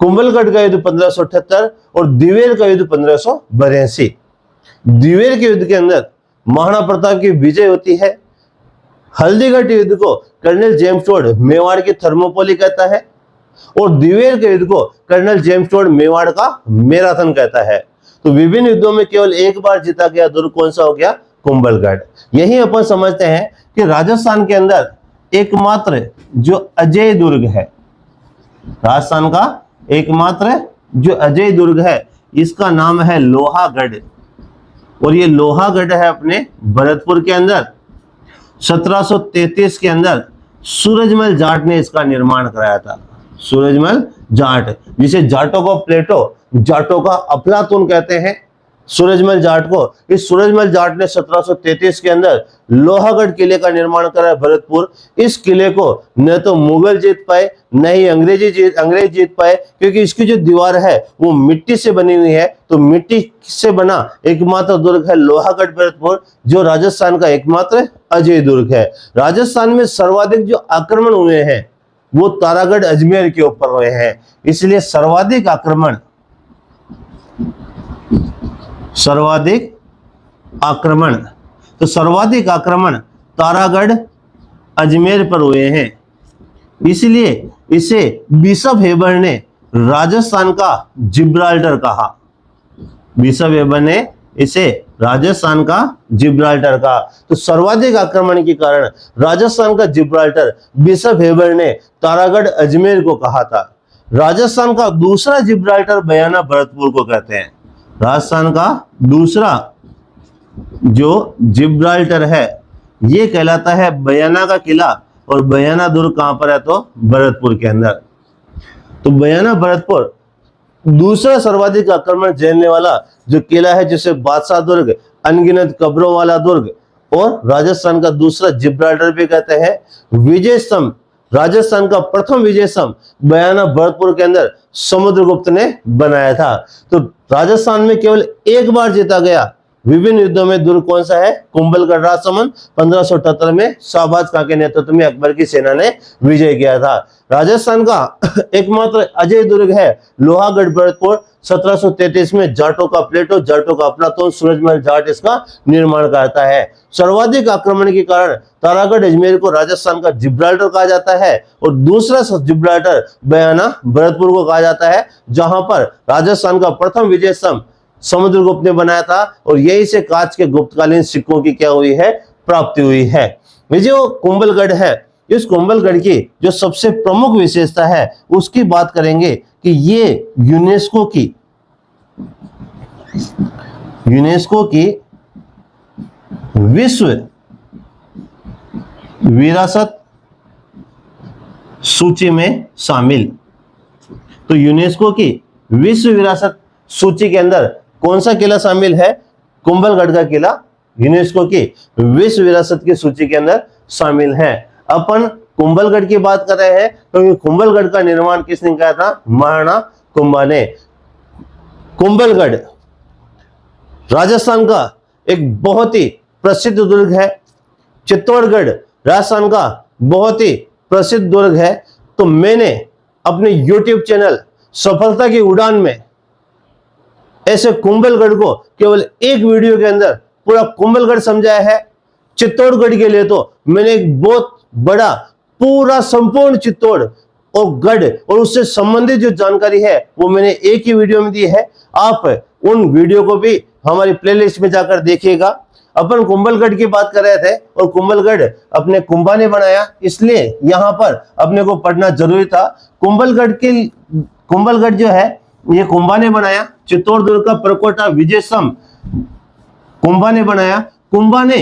कुंभलगढ़ का युद्ध 1578 और दिवेर का युद्ध 1582। दिवेर के युद्ध के अंदर महाराणा प्रताप की विजय होती है। हल्दीघाटी युद्ध को कर्नल जेम्स टोड मेवाड़ की थर्मोपोली कहता है, और दिवेर के युद्ध को कर्नल जेम्स टोड मेवाड़ का मैराथन कहता है। तो विभिन्न युद्धों में केवल एक बार जीता गया दुर्ग कौन सा हो गया, कुंभलगढ़। यही अपन समझते हैं कि राजस्थान के अंदर एकमात्र जो अजय दुर्ग है, राजस्थान का एकमात्र जो अजय दुर्ग है, इसका नाम है लोहागढ़। और ये लोहागढ़ है अपने भरतपुर के अंदर। 1733 के अंदर सूरजमल जाट ने इसका निर्माण कराया था। सूरजमल जाट, जिसे जाटों को प्लेटो, जाटों का अफलातून कहते हैं सूरजमल जाट को। इस सूरजमल जाट ने 1733 के अंदर लोहागढ़ किले का निर्माण करा भरतपुर। इस किले को न तो मुगल जीत पाए, न ही अंग्रेज जीत पाए, क्योंकि इसकी जो दीवार है वो मिट्टी से बनी हुई है। तो मिट्टी से बना एकमात्र दुर्ग है लोहागढ़ भरतपुर, जो राजस्थान का एकमात्र अजय दुर्ग है। राजस्थान में सर्वाधिक जो आक्रमण हुए हैं वो तारागढ़ अजमेर के ऊपर हुए हैं, इसलिए सर्वाधिक आक्रमण तो सर्वाधिक आक्रमण तारागढ़ अजमेर पर हुए हैं। इसलिए इसे बिशप हेबर ने राजस्थान का जिब्राल्टर कहा। बिशप हेबर ने इसे राजस्थान का जिब्राल्टर कहा। तो सर्वाधिक आक्रमण के कारण राजस्थान का जिब्राल्टर बिशप हेबर ने तारागढ़ अजमेर को कहा था। राजस्थान का दूसरा जिब्राल्टर बयाना भरतपुर को कहते हैं। राजस्थान का दूसरा जो जिब्राल्टर है ये कहलाता है बयाना का किला, और बयाना दुर्ग कहां पर है, तो भरतपुर के अंदर। तो बयाना भरतपुर दूसरा सर्वाधिक आक्रमण झेलने वाला जो किला है, जिसे बादशाह दुर्ग, अनगिनत कब्रों वाला दुर्ग, और राजस्थान का दूसरा जिब्राल्टर भी कहते हैं। विजय स्तंभ, राजस्थान का प्रथम विजय स्तंभ बयाना भरतपुर के अंदर समुद्रगुप्त ने बनाया था। तो राजस्थान में केवल एक बार जीता गया विभिन्न युद्धों में दुर्ग कौन सा है, कुंभलगढ़ राजसमंद। 1578 में शाहबाज खां के नेतृत्व में अकबर की सेना ने विजय किया था। राजस्थान का एकमात्र अजय दुर्ग है लोहागढ़ भरतपुर। 1733 में जाटों का प्लेटो, जाटों का अफलातून, सूरजमल जाट इसका निर्माण करता है। सर्वाधिक आक्रमण के कारण तारागढ़ अजमेर को राजस्थान का जिब्राल्टर कहा जाता है, और दूसरा जिब्राल्टर बयाना भरतपुर को कहा जाता है, जहां पर राजस्थान का प्रथम विजय स्तंभ समुद्रगुप्त ने बनाया था, और यही से कांच के गुप्तकालीन सिक्कों की क्या हुई है, प्राप्ति हुई है। ये जो कुंभलगढ़ है, इस कुंभलगढ़ की जो सबसे प्रमुख विशेषता है उसकी बात करेंगे कि ये यूनेस्को विरासत सूची में शामिल। तो यूनेस्को की विश्व विरासत सूची के अंदर कौन सा किला शामिल है? कुंभलगढ़ का किला यूनेस्को की विश्व विरासत की सूची के अंदर शामिल है। अपन कुंभलगढ़ की बात कर रहे हैं क्योंकि कुंभलगढ़ का निर्माण किसने किया था? महाराणा कुंभा ने। कुंभलगढ़ राजस्थान का एक बहुत ही प्रसिद्ध दुर्ग है। चित्तौड़गढ़ राजस्थान का बहुत ही प्रसिद्ध दुर्ग है। तो मैंने अपने YouTube चैनल सफलता की उड़ान में ऐसे कुंभलगढ़ को केवल एक वीडियो के अंदर पूरा कुंभलगढ़ समझाया है। चित्तौड़गढ़ के लिए तो मैंने एक बहुत बड़ा पूरा संपूर्ण चित्तौड़ और गढ़ और उससे संबंधित जो जानकारी है वो मैंने एक ही वीडियो में दी है। आप उन वीडियो को भी हमारी प्लेलिस्ट में जाकर देखिएगा। अपन कुंभलगढ़ की बात कर रहे थे और कुंभलगढ़ अपने कुंभा ने बनाया, इसलिए यहां पर अपने को पढ़ना जरूरी था। कुंभलगढ़ जो है ये कुंभा ने बनाया। चित्तौड़ दुर्ग का प्रकोटा विजय स्तंभ कुंभा ने बनाया। कुंभा ने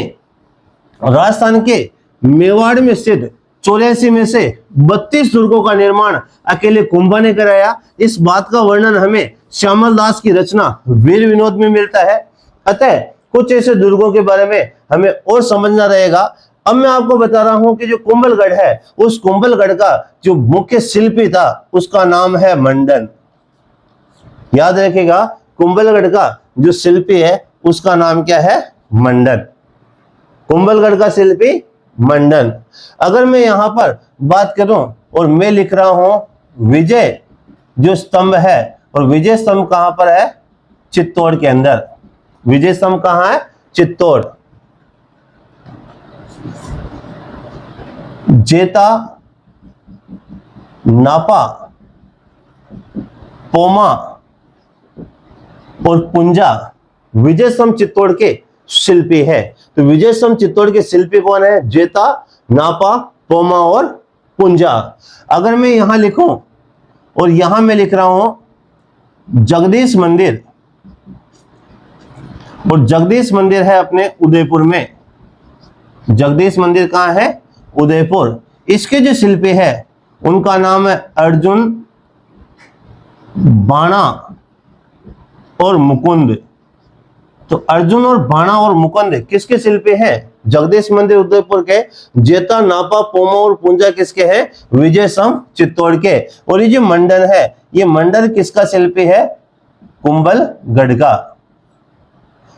राजस्थान के मेवाड़ में स्थित 84 में से 32 दुर्गों का निर्माण अकेले कुंभा ने कराया। इस बात का वर्णन हमें श्यामल दास की रचना वीर विनोद में मिलता है। अतः कुछ ऐसे दुर्गों के बारे में हमें और समझना रहेगा। अब मैं आपको बता रहा हूं कि जो कुंभलगढ़ है उस कुंभलगढ़ का जो मुख्य शिल्पी था उसका नाम है मंडन। याद रखिएगा, कुंभलगढ़ का जो शिल्पी है उसका नाम क्या है? मंडन। कुंभलगढ़ का शिल्पी मंडन। अगर मैं यहां पर बात करूं और मैं लिख रहा हूं विजय जो स्तंभ है, और विजय स्तंभ कहां पर है? चित्तौड़ के अंदर। विजय स्तंभ कहां है? चित्तौड़। जेता, नापा, पोमा और पुंजा विजय स्तंभ चित्तौड़ के शिल्पी है। तो विजय स्तंभ चित्तौड़ के शिल्पी कौन है? जेता, नापा, पोमा और पुंजा। अगर मैं यहां लिखूं और यहां मैं लिख रहा हूं जगदीश मंदिर, और जगदीश मंदिर है अपने उदयपुर में। जगदीश मंदिर कहां है? उदयपुर। इसके जो शिल्पी है उनका नाम है अर्जुन, बाणा और मुकुंद। तो अर्जुन और बाणा और मुकुंद किसके शिल्पी हैं? जगदीश मंदिर उदयपुर के। जेता, नापा, पोमा और पुंजा किसके हैं? विजय स्तंभ चित्तौड़ के। और ये जो मंडन है ये मंडन किसका शिल्पी है? कुंभलगढ़ का।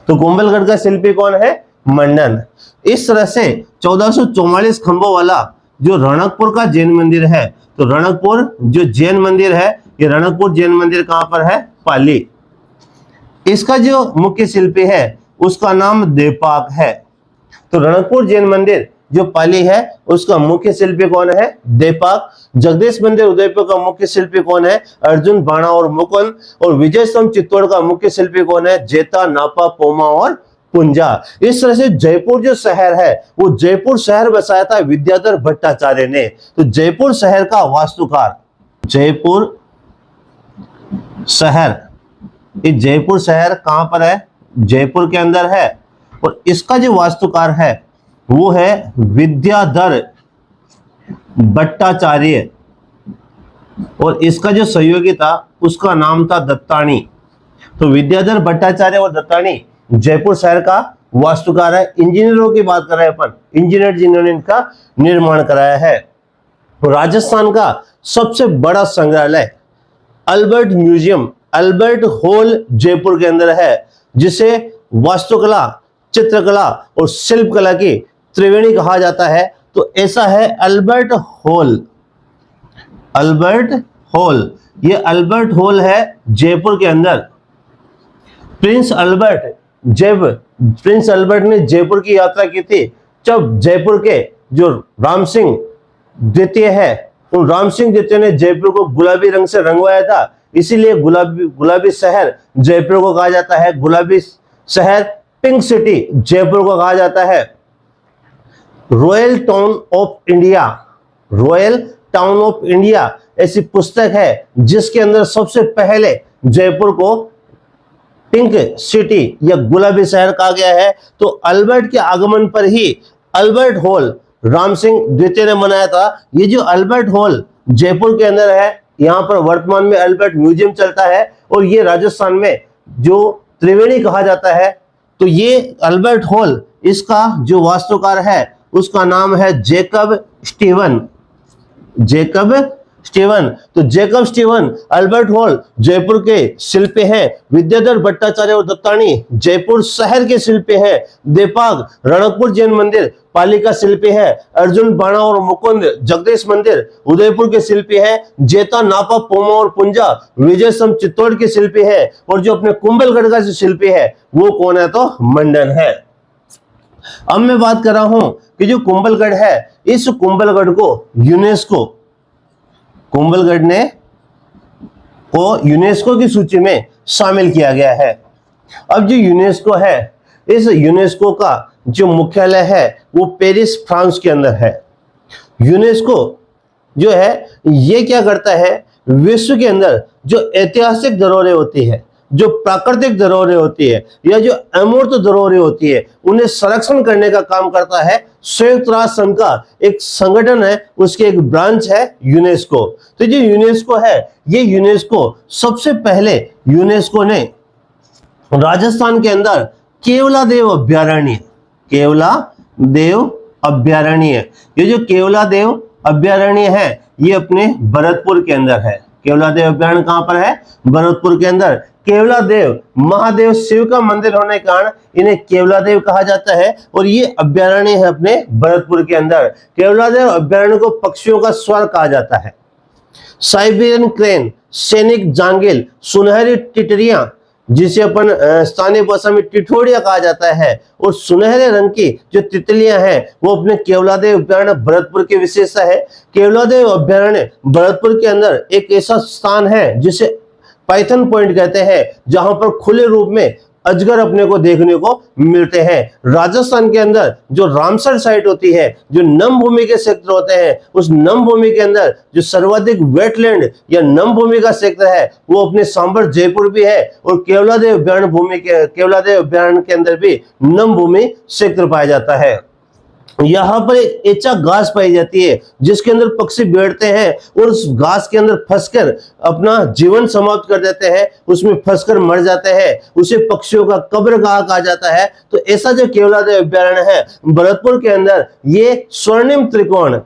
तो कुंभलगढ़ का शिल्पी कौन है? मंडन। इस तरह से 1444 खंभों वाला जो रणकपुर का जैन मंदिर है, तो रणकपुर जो जैन मंदिर है ये रणकपुर जैन मंदिर कहां पर है? पाली। इसका जो मुख्य शिल्पी है उसका नाम देपाक है। तो रणकपुर जैन मंदिर जो पाली है उसका मुख्य शिल्पी कौन है? देपाक। जगदीश मंदिर उदयपुर का मुख्य शिल्पी कौन है? अर्जुन, बाणा और मुकुंद। और विजय स्तंभ चित्तौड़ का मुख्य शिल्पी कौन है? जेता, नापा, पोमा और पुंजा। इस तरह से जयपुर जो शहर है वो जयपुर शहर बसाया था विद्याधर भट्टाचार्य ने। तो जयपुर शहर का वास्तुकार, जयपुर शहर, ये जयपुर शहर कहां पर है? जयपुर के अंदर है। और इसका जो वास्तुकार है वो है विद्याधर भट्टाचार्य, और इसका जो सहयोगी था उसका नाम था दत्तानी। तो विद्याधर भट्टाचार्य और दत्तानी जयपुर शहर का वास्तुकार है। इंजीनियरों की बात कर रहे हैं अपन, इंजीनियर जिन्होंने इनका निर्माण कराया है। राजस्थान का सबसे बड़ा संग्रहालय Albert museum, Albert Hall Jaipur के अंदर है, जिसे वास्तुकला, चित्रकला और शिल्पकला की त्रिवेणी कहा जाता है। तो ऐसा है अल्बर्ट हॉल। अल्बर्ट हॉल, ये अल्बर्ट हॉल है जयपुर के अंदर। प्रिंस अल्बर्ट ने जयपुर की यात्रा की थी, जब जयपुर के जो राम सिंह द्वितीय है, उन राम सिंह द्वितीय ने जयपुर को गुलाबी रंग से रंगवाया था, इसीलिए गुलाबी शहर जयपुर को कहा जाता है। गुलाबी शहर, पिंक सिटी जयपुर को कहा जाता है। Royal town of India, royal town of India ऐसी पुस्तक है जिसके अंदर सबसे पहले जयपुर को पिंक सिटी या गुलाबी शहर कहा गया है। तो अल्बर्ट के आगमन पर ही अल्बर्ट हॉल राम सिंह द्वितीय ने बनाया था। ये जो अल्बर्ट हॉल जयपुर के अंदर है, यहाँ पर वर्तमान में अल्बर्ट म्यूजियम चलता है, और ये राजस्थान में जो त्रिवेणी कहा जाता है। तो ये अल्बर्ट हॉल, इसका जो वास्तुकार है उसका नाम है जेकब स्टीवन। Jacob Steven. तो Jacob Steven Albert Hall Jaipur के शिल्पी हैं। विद्याधर भट्टाचार्य और दत्तानी जयपुर शहर के शिल्पी हैं। देपाग रणकपुर जैन मंदिर पाली का शिल्पी है। अर्जुन बाणा और मुकुंद जगदीश मंदिर उदयपुर के शिल्पी है। जेता नापा पोमा और पुंजा विजय सम चित्तौड़ के शिल्पी है। और जो अपने कुंभलगढ़ का जो शिल्पी है वो कौन है? तो मंडन है। अब मैं बात कर रहा हूं कि जो कुंभलगढ़ है, इस कुंभलगढ़ को यूनेस्को, कुंभलगढ़ ने को यूनेस्को की सूची में शामिल किया गया है। अब जो यूनेस्को है, इस यूनेस्को का जो मुख्यालय है वो पेरिस फ्रांस के अंदर है। यूनेस्को जो है ये क्या करता है, विश्व के अंदर जो ऐतिहासिक धरोहरें होती है, जो प्राकृतिक धरोहरें होती है, या जो अमूर्त धरोहरें होती है, उन्हें संरक्षण करने का काम करता है। संयुक्त राष्ट्र संघ का एक संगठन है, उसकी एक ब्रांच है यूनेस्को। तो जो यूनेस्को है, ये यूनेस्को सबसे पहले यूनेस्को ने राजस्थान के अंदर केवलादेव अभ्यारण्य, केवलादेव अभ्यारण्य, ये जो केवलादेव अभ्यारण्य है ये अपने भरतपुर के अंदर है। केवलादेव अभ्यारण्य कहां पर है? भरतपुर के अंदर। केवलादेव महादेव शिव का मंदिर होने के कारण इन्हें केवलादेव कहा जाता है, और ये अभ्यारण्य है अपने भरतपुर के अंदर। केवलादेव अभ्यारण्य को पक्षियों का स्वर कहा जाता है। साइबेरियन क्रेन, सैनिक जांगिल, सुनहरी टिटरियां जिसे अपन स्थानीय भाषा में टिठोड़िया कहा जाता है, और सुनहरे रंग की जो तितलियां हैं वो अपने केवलादेव अभ्यारण्य भरतपुर की विशेषता है। केवलादेव अभ्यारण्य भरतपुर के अंदर एक ऐसा स्थान है जिसे पाइथन पॉइंट कहते हैं, जहां पर खुले रूप में अजगर अपने को देखने को मिलते हैं। राजस्थान के अंदर जो रामसर साइट होती है, जो नम भूमि के क्षेत्र होते हैं, उस नम भूमि के अंदर जो सर्वाधिक वेटलैंड या नम भूमि का क्षेत्र है वो अपने सांबर जयपुर भी है, और केवलादेव अभ्यारण्य के अंदर भी नम भूमि क्षेत्र पाया जाता है। यहाँ पर एक एचा घास पाई जाती है जिसके अंदर पक्षी बैठते हैं, और उस घास के अंदर फंसकर अपना जीवन समाप्त कर देते हैं, उसमें फंसकर मर जाते हैं। उसे पक्षियों का कब्रगाह कहा जाता है। तो ऐसा जो केवलादेव अभ्यारण्य है भरतपुर के अंदर, ये स्वर्णिम त्रिकोण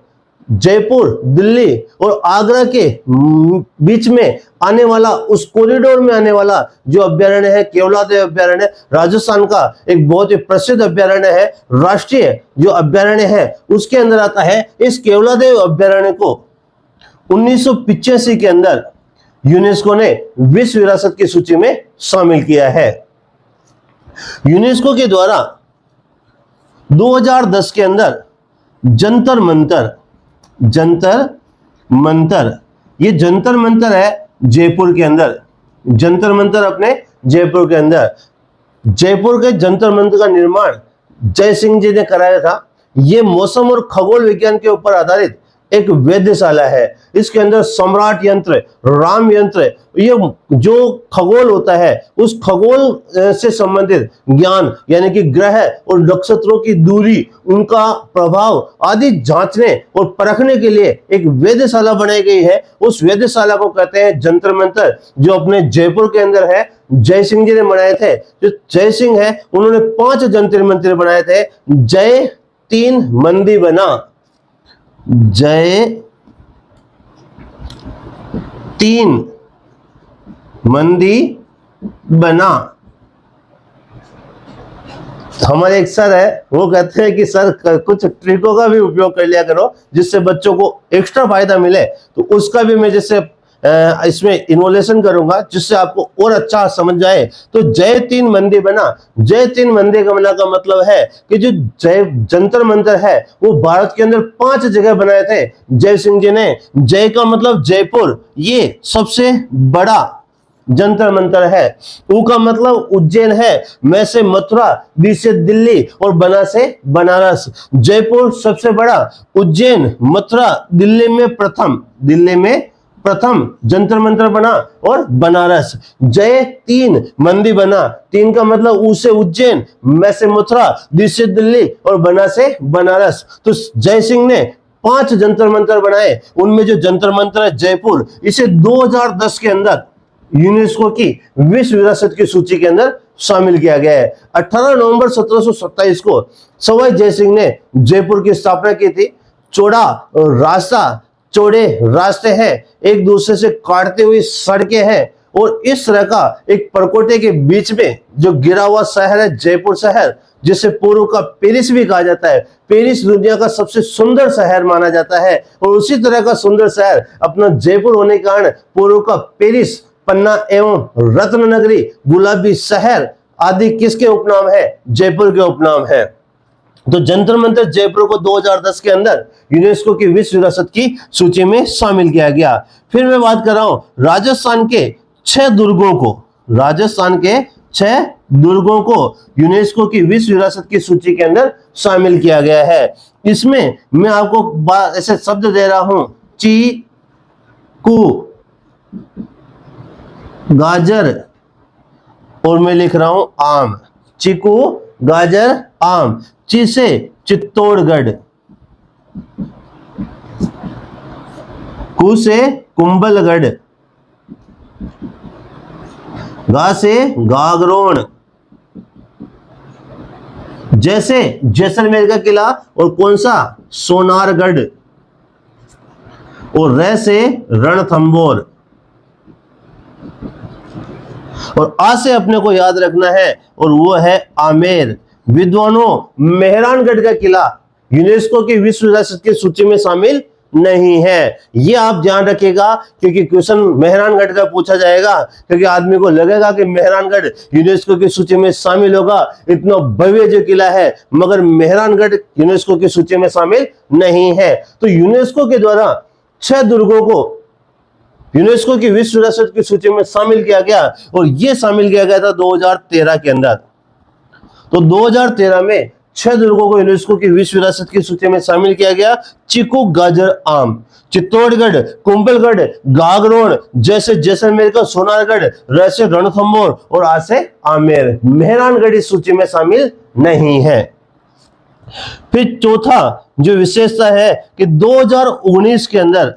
जयपुर, दिल्ली और आगरा के बीच में आने वाला, उस कॉरिडोर में आने वाला जो अभ्यारण्य है केवलादेव अभ्यारण्य, राजस्थान का एक बहुत ही प्रसिद्ध अभ्यारण्य है। राष्ट्रीय जो अभ्यारण्य है उसके अंदर आता है। इस केवलादेव अभ्यारण्य को 1985 के अंदर यूनेस्को ने विश्व विरासत की सूची में शामिल किया है। यूनेस्को के द्वारा 2010 के अंदर जंतर मंतर, ये जंतर मंतर है जयपुर के अंदर। जंतर मंतर अपने जयपुर के अंदर, जयपुर के जंतर मंतर का निर्माण जय सिंह जी ने कराया था। ये मौसम और खगोल विज्ञान के ऊपर आधारित एक वेधशाला है। इसके अंदर सम्राट यंत्र, राम यंत्र, ये जो खगोल होता है उस खगोल से संबंधित ज्ञान, यानी कि ग्रह और नक्षत्रों की दूरी, उनका प्रभाव आदि जांचने और परखने के लिए एक वेधशाला बनाई गई है। उस वेधशाला को कहते हैं जंतर मंतर, जो अपने जयपुर के अंदर है। जय सिंह जी ने बनाए थे। जो जय सिंह है उन्होंने 5 जंतर मंतर बनाए थे। जय 3 मंदी बना, जय 3 मंदी बना। हमारे एक सर है, वो कहते हैं कि सर कुछ ट्रिकों का भी उपयोग कर लिया करो जिससे बच्चों को एक्स्ट्रा फायदा मिले। तो उसका भी मैं जैसे इसमें इन्वोल्यूशन करूंगा जिससे आपको और अच्छा समझ जाए। तो जय 3 मंदी बना, जय 3 मंदी बना का मतलब है कि जो जय जंतर मंतर है वो भारत के अंदर 5 जगह बनाए थे जय सिंह जी ने। जय का मतलब जयपुर, ये सबसे बड़ा जंतर मंतर है। उ का मतलब उज्जैन है, मैं से मथुरा, बी से दिल्ली और बना से बनारस। जयपुर सबसे बड़ा, उज्जैन, मथुरा दिल्ली में प्रथम, दिल्ली में प्रथम जंतर मंतर बना और बनारस। जय 3 मंदी बना, 3 का मतलब उ से उज्जैन, मैं से मथुरा, दी से दिल्ली और बना से बनारस। तो जय सिंह ने 5 जंतर मंतर बनाए। उनमें जो जंतर मंतर है जयपुर, इसे 2010 के अंदर यूनेस्को की विश्व विरासत की सूची के अंदर शामिल किया गया है। 18 नवंबर 1727 को सवाई जयसिंह ने जयपुर की स्थापना की थी। चौड़े रास्ते हैं, एक दूसरे से काटते हुए सड़कें हैं और इस तरह का एक परकोटे के बीच में जो गिरा हुआ शहर है जयपुर शहर, जिसे पूर्व का पेरिस भी कहा जाता है। पेरिस दुनिया का सबसे सुंदर शहर माना जाता है और उसी तरह का सुंदर शहर अपना जयपुर होने के कारण पूर्व का पेरिस, पन्ना एवं रत्न नगरी, गुलाबी शहर आदि किसके उपनाम है? जयपुर के उपनाम है। तो जंतर मंतर जयपुर को 2010 के अंदर यूनेस्को की विश्व विरासत की सूची में शामिल किया गया। फिर मैं बात कर रहा हूं राजस्थान के 6 दुर्गों को। राजस्थान के 6 दुर्गों को यूनेस्को की विश्व विरासत की सूची के अंदर शामिल किया गया है। इसमें मैं आपको ऐसे शब्द दे रहा हूं, चीकू, गाजर और मैं लिख रहा हूं आम। चीकू, गाजर, आम। ची से चित्तौड़गढ़, कू से कुंभलगढ़, गा से गागरोन, जैसे जैसलमेर का किला और कौन सा? सोनारगढ़, और रे से रणथंबोर, और आ से अपने को याद रखना है और वो है आमेर। विद्वानों, मेहरानगढ़ का किला यूनेस्को की विश्व विरासत की सूची में शामिल नहीं है। ये आप ध्यान रखिएगा क्योंकि क्वेश्चन मेहरानगढ़ का पूछा जाएगा, क्योंकि आदमी को लगेगा कि मेहरानगढ़ यूनेस्को की सूची में शामिल होगा, इतना भव्य जो किला है, मगर मेहरानगढ़ यूनेस्को की सूची में शामिल नहीं है। तो यूनेस्को के द्वारा 6 दुर्गों को यूनेस्को की विश्व विरासत की सूची में शामिल किया गया और यह शामिल किया गया था 2013 के अंदर। तो 2013 में 6 दुर्गों को यूनेस्को की विश्व विरासत की सूची में शामिल किया गया। चीकू, गाजर, आम, चित्तौड़गढ़, कुंभलगढ़, गागरोन, जैसे जैसलमेर का सोनारगढ़, र से रणथंबोर और आ से आमेर। मेहरानगढ़ इस सूची में शामिल नहीं है। फिर चौथा जो विशेषता है कि 2019 के अंदर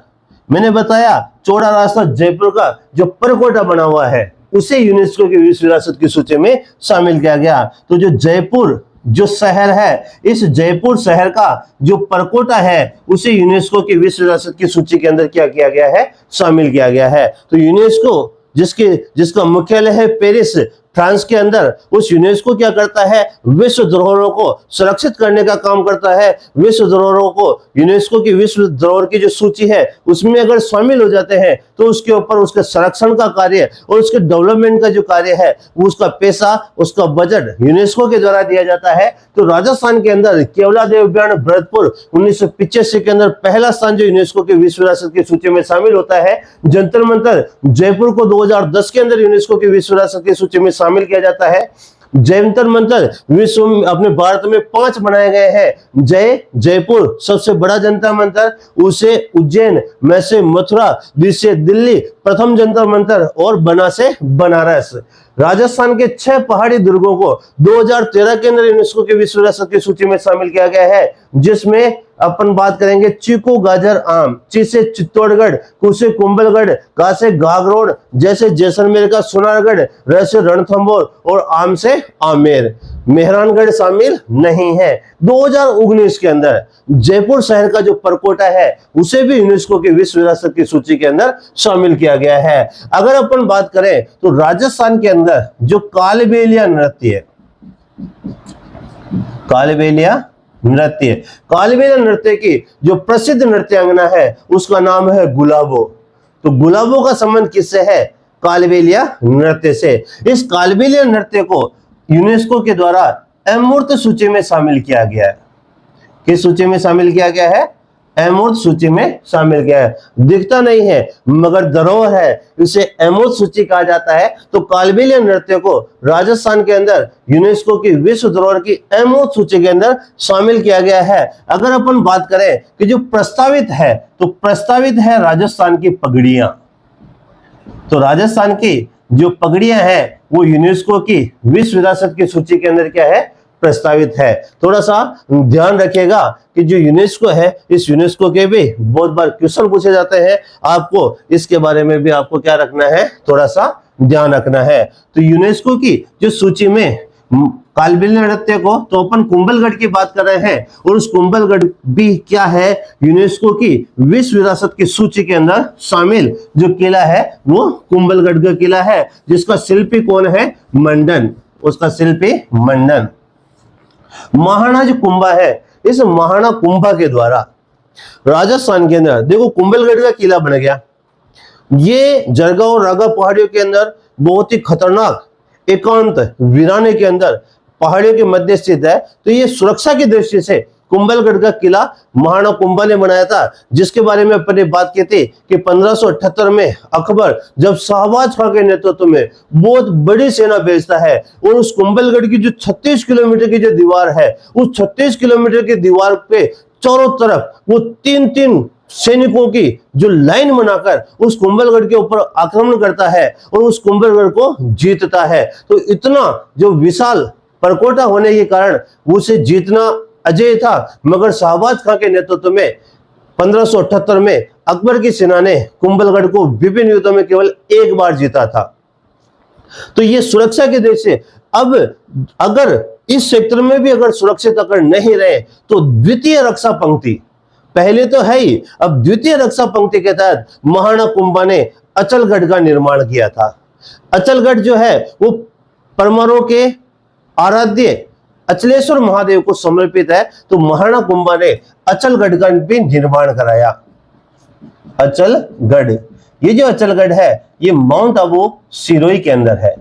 मैंने बताया चौड़ा रास्ता जयपुर का जो परकोटा बना हुआ है उसे यूनेस्को की विश्व विरासत की सूची में शामिल किया गया। तो जो जयपुर जो शहर है, इस जयपुर शहर का जो परकोटा है उसे यूनेस्को की विश्व विरासत की सूची के अंदर क्या किया गया है? शामिल किया गया है। तो यूनेस्को जिसका मुख्यालय है पेरिस फ्रांस के अंदर, उस यूनेस्को क्या करता है? विश्व धरोहरों को सुरक्षित करने का काम करता है। विश्व धरोहरों को यूनेस्को की विश्व धरोहर की जो सूची है उसमें अगर शामिल हो जाते हैं तो उसके ऊपर उसके संरक्षण का कार्य और उसके डेवलपमेंट का जो कार्य है उसका पैसा, उसका बजट यूनेस्को के द्वारा दिया जाता है। तो राजस्थान के अंदर केवलादेव उद्यान भरतपुर 1985 के अंदर पहला स्थान जो यूनेस्को की विश्व विरासत की सूची में शामिल होता है। जंतर मंतर जयपुर को 2010 के अंदर यूनेस्को की विश्व विरासत की सूची में शामिल किया जाता है। जंतर मंतर विश्व में अपने भारत में 5 बनाए गए हैं। जयपुर सबसे बड़ा जंतर मंतर, उसे उज्जैन, मैं से मथुरा, दी से दिल्ली प्रथम जंतर मंतर और बना से बनारस। राजस्थान के 6 पहाड़ी दुर्गों को 2013 के अंदर यूनेस्को की विश्व विरासत की सूची में शामिल किया गया है, जिसमें अपन बात करेंगे चीकू, गाजर, आम। ची से चित्तौड़गढ़, कू से कुंभलगढ़, गा से गागरोन, जैसे जैसलमेर का सोनारगढ़, र से रणथंबोर और आम से आमेर। मेहरानगढ़ शामिल नहीं है। 2019 के अंदर जयपुर शहर का जो परकोटा है उसे भी यूनेस्को की विश्व विरासत की सूची के अंदर शामिल किया गया है। अगर अपन बात करें तो राजस्थान के अंदर जो कालबेलिया नृत्य की जो प्रसिद्ध नृत्यांगना है उसका नाम है गुलाबो। तो गुलाबो का संबंध किससे है? कालबेलिया नृत्य से। इस कालबेलिया नृत्य को यूनेस्को के द्वारा अमूर्त सूची में शामिल किया गया है। किस सूची में शामिल किया गया है? अमूर्त सूची में शामिल किया है। दिखता नहीं है मगर धरोहर है, इसे अमूर्त सूची कहा जाता है। तो कालबेलिया नृत्य को राजस्थान के अंदर यूनेस्को की विश्व धरोहर की अमूर्त सूची के अंदर शामिल किया गया है। अगर अपन बात करें कि जो प्रस्तावित है, तो प्रस्तावित है राजस्थान की पगड़ियां। तो राजस्थान की जो पगड़ियां हैं वो यूनेस्को की विश्व विरासत की सूची के अंदर क्या है, प्रस्तावित है। थोड़ा सा ध्यान रखिएगा कि जो यूनेस्को है, इस यूनेस्को के भी बहुत बार क्वेश्चन पूछे जाते हैं, आपको इसके बारे में भी आपको क्या रखना है, थोड़ा सा ध्यान रखना है। तो यूनेस्को की जो सूची में कालबेलिया नृत्य को, तो अपन कुंभलगढ़ की बात कर रहे हैं, और उस कुंभलगढ़ भी क्या है, यूनेस्को की विश्व विरासत की सूची के अंदर शामिल जो किला है वो कुंभलगढ़ का किला है, जिसका शिल्पी कौन है, मंडन, उसका शिल्पी मंडन। महाराणा जो कुंभा है, इस महाराणा कुंभा के द्वारा राजस्थान के अंदर देखो कुंभलगढ़ का किला बन गया। ये जरगा और रागा पहाड़ियों के अंदर बहुत ही खतरनाक एकांत वीराने के अंदर पहाड़ियों के मध्य स्थित है। तो ये सुरक्षा की दृष्टि से कुंभलगढ़ का किला महाराणा कुंभा ने बनाया था, जिसके बारे में अपने बात की थी कि 1578 में अकबर जब शाहबाज खां के नेतृत्व में बहुत बड़ी सेना भेजता है, और उस कुंभलगढ़ की जो 36 किलोमीटर की जो दीवार है, उस 36 किलोमीटर की दीवार पे चारों तरफ वो तीन तीन सैनिकों की जो लाइन बनाकर उस कुंभलगढ़ के ऊपर आक्रमण करता है और उस कुंभलगढ़ को जीतता है। तो इतना जो विशाल परकोटा होने के कारण उसे जीतना अजय था, मगर शाहबाज खां के नेतृत्व में 1578 में अकबर की सेना ने कुंभलगढ़ को विभिन्न युद्धों में केवल एक बार जीता था। तो ये सुरक्षा के दृष्टि से अब अगर इस क्षेत्र में भी अगर सुरक्षित अगर नहीं रहे, तो द्वितीय रक्षा पंक्ति, पहले तो है ही, अब द्वितीय रक्षा पंक्ति के तहत महाराणा कुंभा ने अचलगढ़ का निर्माण किया था। अचलगढ़ जो है वो परमारों के आराध्य अचलेश्वर महादेव को समर्पित है। तो महाराणा कुंभा ने अचलगढ़ का भी निर्माण कराया। अचलगढ़, ये जो अचलगढ़ है ये माउंट आबू सिरोही के अंदर है।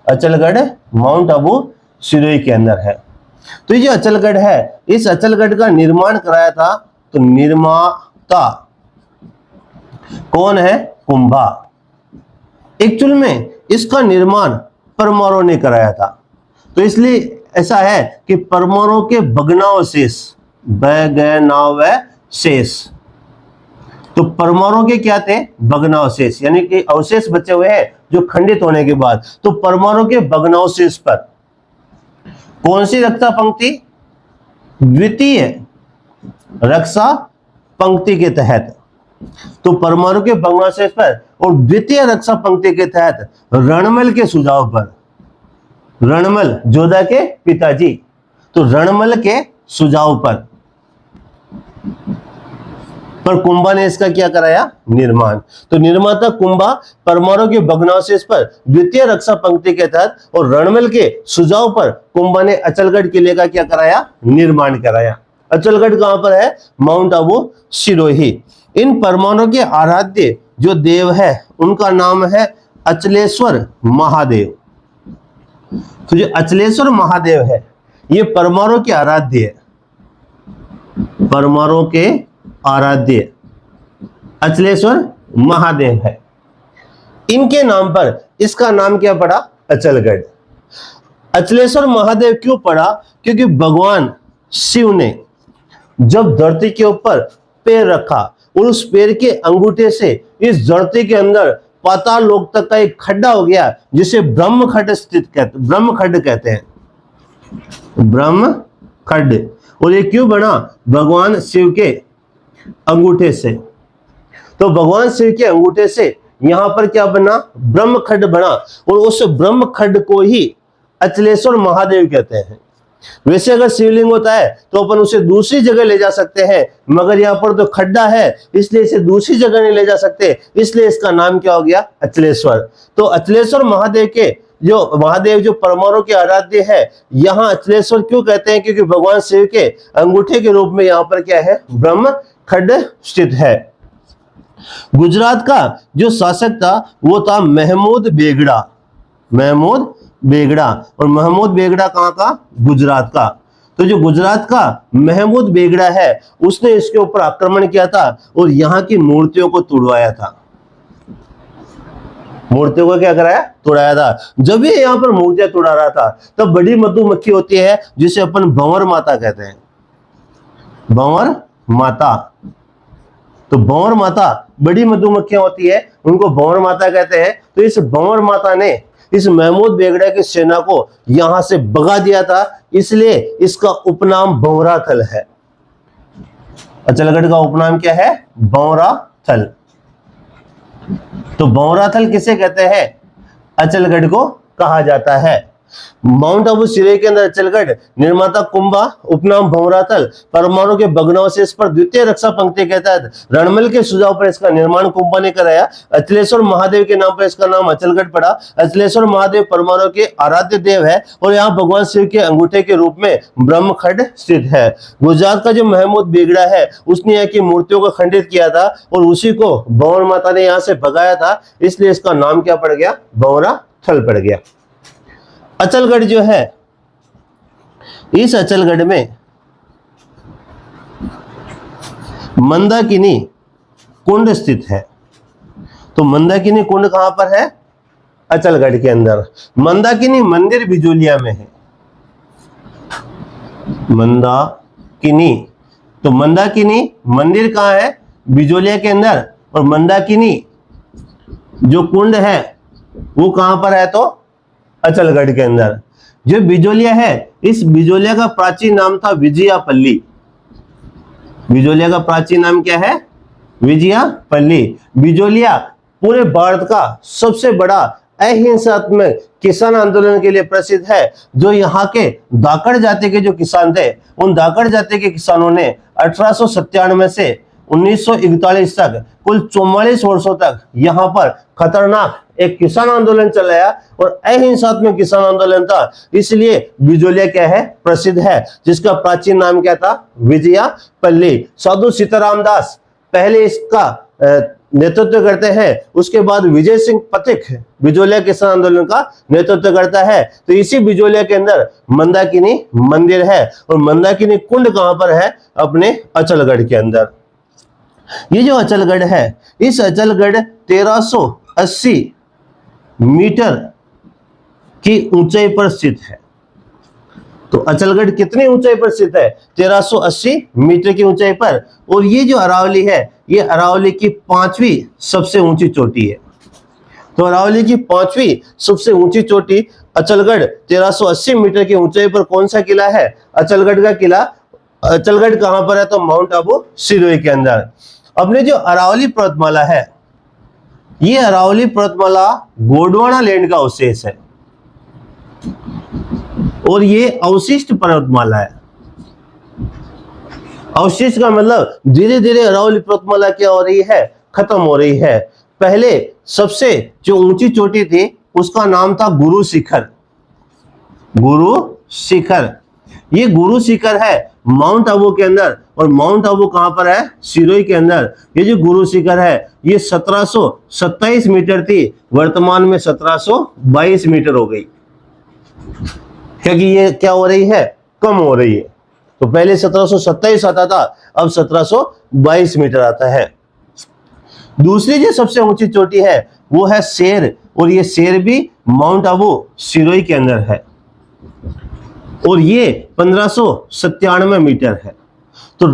अचलगढ़ माउंट आबू सिरोही के अंदर है। तो ये जो अचलगढ़ है, इस अचलगढ़ का निर्माण कराया था, तो निर्माता कौन है, कुंभा। एक्चुअल में इसका निर्माण परमारों ने कराया था। तो इसलिए ऐसा है कि परमारों के भग्नावशेष, शेष, तो परमारों के क्या थे, भग्नावशेष, यानी कि अवशेष बचे हुए हैं जो खंडित होने के बाद। तो परमारों के भग्नावशेष पर कौन सी रक्षा पंक्ति, द्वितीय रक्षा पंक्ति के तहत, तो परमाणु के भग्नावशेष पर और द्वितीय रक्षा पंक्ति के तहत रणमल के सुझाव पर, रणमल जोधा के पिताजी, तो रणमल के सुझाव पर कुंभा ने इसका क्या कराया, निर्माण। तो निर्माता कुंभा परमाणु के भग्नावशेष पर द्वितीय रक्षा पंक्ति के तहत और रणमल के सुझाव पर कुंभा ने अचलगढ़ किले का क्या कराया, निर्माण कराया। अचलगढ़ कहां पर है, माउंट आबू सिरोही। इन परमाणु के आराध्य जो देव है उनका नाम है अचलेश्वर महादेव। तो जो अचलेश्वर महादेव है ये परमाणु के आराध्य है, परमाणु के आराध्य अचलेश्वर महादेव है। इनके नाम पर इसका नाम क्या पड़ा, अचलगढ़। अचलेश्वर महादेव क्यों पड़ा, क्योंकि भगवान शिव ने जब धरती के ऊपर पैर रखा और उस पैर के अंगूठे से इस धरती के अंदर पाताल लोक तक का एक खड्डा हो गया, जिसे ब्रह्मखड्ड स्थित कहते, ब्रह्मखड्ड कहते हैं, ब्रह्मखड्ड। और ये क्यों बना, भगवान शिव के अंगूठे से। तो भगवान शिव के अंगूठे से यहां पर क्या बना, ब्रह्मखड्ड बना, और उस ब्रह्मखड्ड को ही अचलेश्वर महादेव कहते हैं। वैसे अगर शिवलिंग होता है तो अपन उसे दूसरी जगह ले जा सकते हैं, मगर यहाँ पर तो खड्डा है इसलिए इसे दूसरी जगह नहीं ले जा सकते, इसलिए इसका नाम क्या हो गया, अचलेश्वर। तो अचलेश्वर महादेव के जो महादेव जो परमाणु के आराध्य है, यहाँ अचलेश्वर क्यों कहते हैं, क्योंकि भगवान शिव के अंगूठे के रूप में यहाँ पर क्या है, ब्रह्मखड्ड स्थित है। गुजरात का जो शासक था वो था महमूद बेगड़ा, महमूद बेगड़ा। और महमूद बेगड़ा कहां का, गुजरात का। तो जो गुजरात का महमूद बेगड़ा है उसने इसके ऊपर आक्रमण किया था और यहाँ की मूर्तियों को तुड़वाया था। मूर्तियों को क्या कराया? तुड़ाया था। जब ये यहाँ पर मूर्तियां तुड़ा रहा था तब बड़ी मधुमक्खी होती है जिसे अपन भंवर माता कहते हैं। भंवर माता, तो भंवर माता बड़ी मधुमक्खियां होती है, उनको भंवर माता कहते हैं। तो इस भंवर माता ने इस महमूद बेगड़ा की सेना को यहां से भगा दिया था, इसलिए इसका उपनाम भंवरा थल है। अचलगढ़ का उपनाम क्या है? भंवरा थल। तो भंवरा थल किसे कहते हैं? अचलगढ़ को कहा जाता है। माउंट आबू सिरोही के अंदर अचलगढ़, निर्माता कुंभा, उपनाम भंवराथल, परमाणु के भग्नावशेष पर द्वितीय रक्षा पंक्ति के तहत रणमल के सुझाव पर इसका निर्माण कुंभा ने कराया। अचलेश्वर महादेव के नाम पर इसका नाम अचलगढ़ पड़ा। अचलेश्वर महादेव परमाणु के आराध्य देव है और यहाँ भगवान शिव के अंगूठे के रूप में ब्रह्मखंड स्थित है। गुजरात का जो महमूद बेगड़ा है उसने यहाँ की मूर्तियों को खंडित किया था और उसी को भंवर माता ने यहाँ से भगाया था, इसलिए इसका नाम क्या पड़ गया? भंवराथल पड़ गया। अचलगढ़ जो है, इस अचलगढ़ में मंदाकिनी कुंड स्थित है। तो मंदाकिनी कुंड कहां पर है? अचलगढ़ के अंदर। मंदाकिनी मंदिर बिजोलिया में है। मंदाकिनी, तो मंदाकिनी मंदिर कहां है? बिजोलिया के अंदर। और मंदाकिनी जो कुंड है वो कहां पर है? तो अचलगढ़ के अंदर। जो बिजोलिया है, इस बिजोलिया का प्राचीन नाम था विजयापल्ली। बिजोलिया का प्राचीन नाम क्या है? विजयापल्ली। बिजोलिया पूरे भारत का सबसे बड़ा अहिंसात्मक किसान आंदोलन के लिए प्रसिद्ध है। जो यहाँ के धाकड़ जाति के जो किसान थे, उन धाकड़ जाति के किसानों ने 1897 से 1941 तक कुल 44 वर्षों तक यहाँ पर खतरनाक एक किसान आंदोलन चलाया और अहिंसात्मक किसान आंदोलन था, इसलिए बिजोलिया क्या है? प्रसिद्ध है, जिसका प्राचीन नाम क्या था? विजयापल्ली। साधु सीताराम दास पहले इसका नेतृत्व करते हैं, उसके बाद विजय सिंह पथिक बिजोलिया किसान आंदोलन का नेतृत्व करता है। तो इसी बिजोलिया के अंदर मंदाकिनी मंदिर है और मंदाकिनी कुंड कहां पर है? अपने अचलगढ़ के अंदर। ये जो अचलगढ़ है, इस अचलगढ़ 1380 मीटर की ऊंचाई पर स्थित है। तो अचलगढ़ कितनी ऊंचाई पर स्थित है? 1380 मीटर की ऊंचाई पर। और ये जो अरावली है, ये अरावली की 5वीं सबसे ऊंची चोटी है। तो अरावली की 5वीं सबसे ऊंची चोटी अचलगढ़ 1380 मीटर की ऊंचाई पर कौन सा किला है? अचलगढ़ का किला। अचलगढ़ कहां पर है? तो माउंट आबू सिरोही के अंदर। अपने जो अरावली पर्वतमाला है, ये अरावली पर्वतमाला गोंडवाना लैंड का अवशेष है और ये अवशिष्ट पर्वतमाला है। अवशिष्ट का मतलब धीरे धीरे अरावली पर्वतमाला क्या हो रही है? खत्म हो रही है। पहले सबसे जो ऊंची चोटी थी उसका नाम था गुरु शिखर। गुरु शिखर, ये गुरु शिखर है माउंट आबू के अंदर। और माउंट आबू कहां पर है? सिरोही के अंदर। ये जो गुरु शिखर है ये 1727 मीटर थी, वर्तमान में 1722 मीटर हो गई, क्योंकि ये क्या हो रही है? कम हो रही है। तो पहले 1727 आता था, अब 1722 मीटर आता है। दूसरी जो सबसे ऊंची चोटी है वो है शेर, और ये शेर भी माउंट आबू सिरोही के अंदर है और ये 1597 मीटर है। तो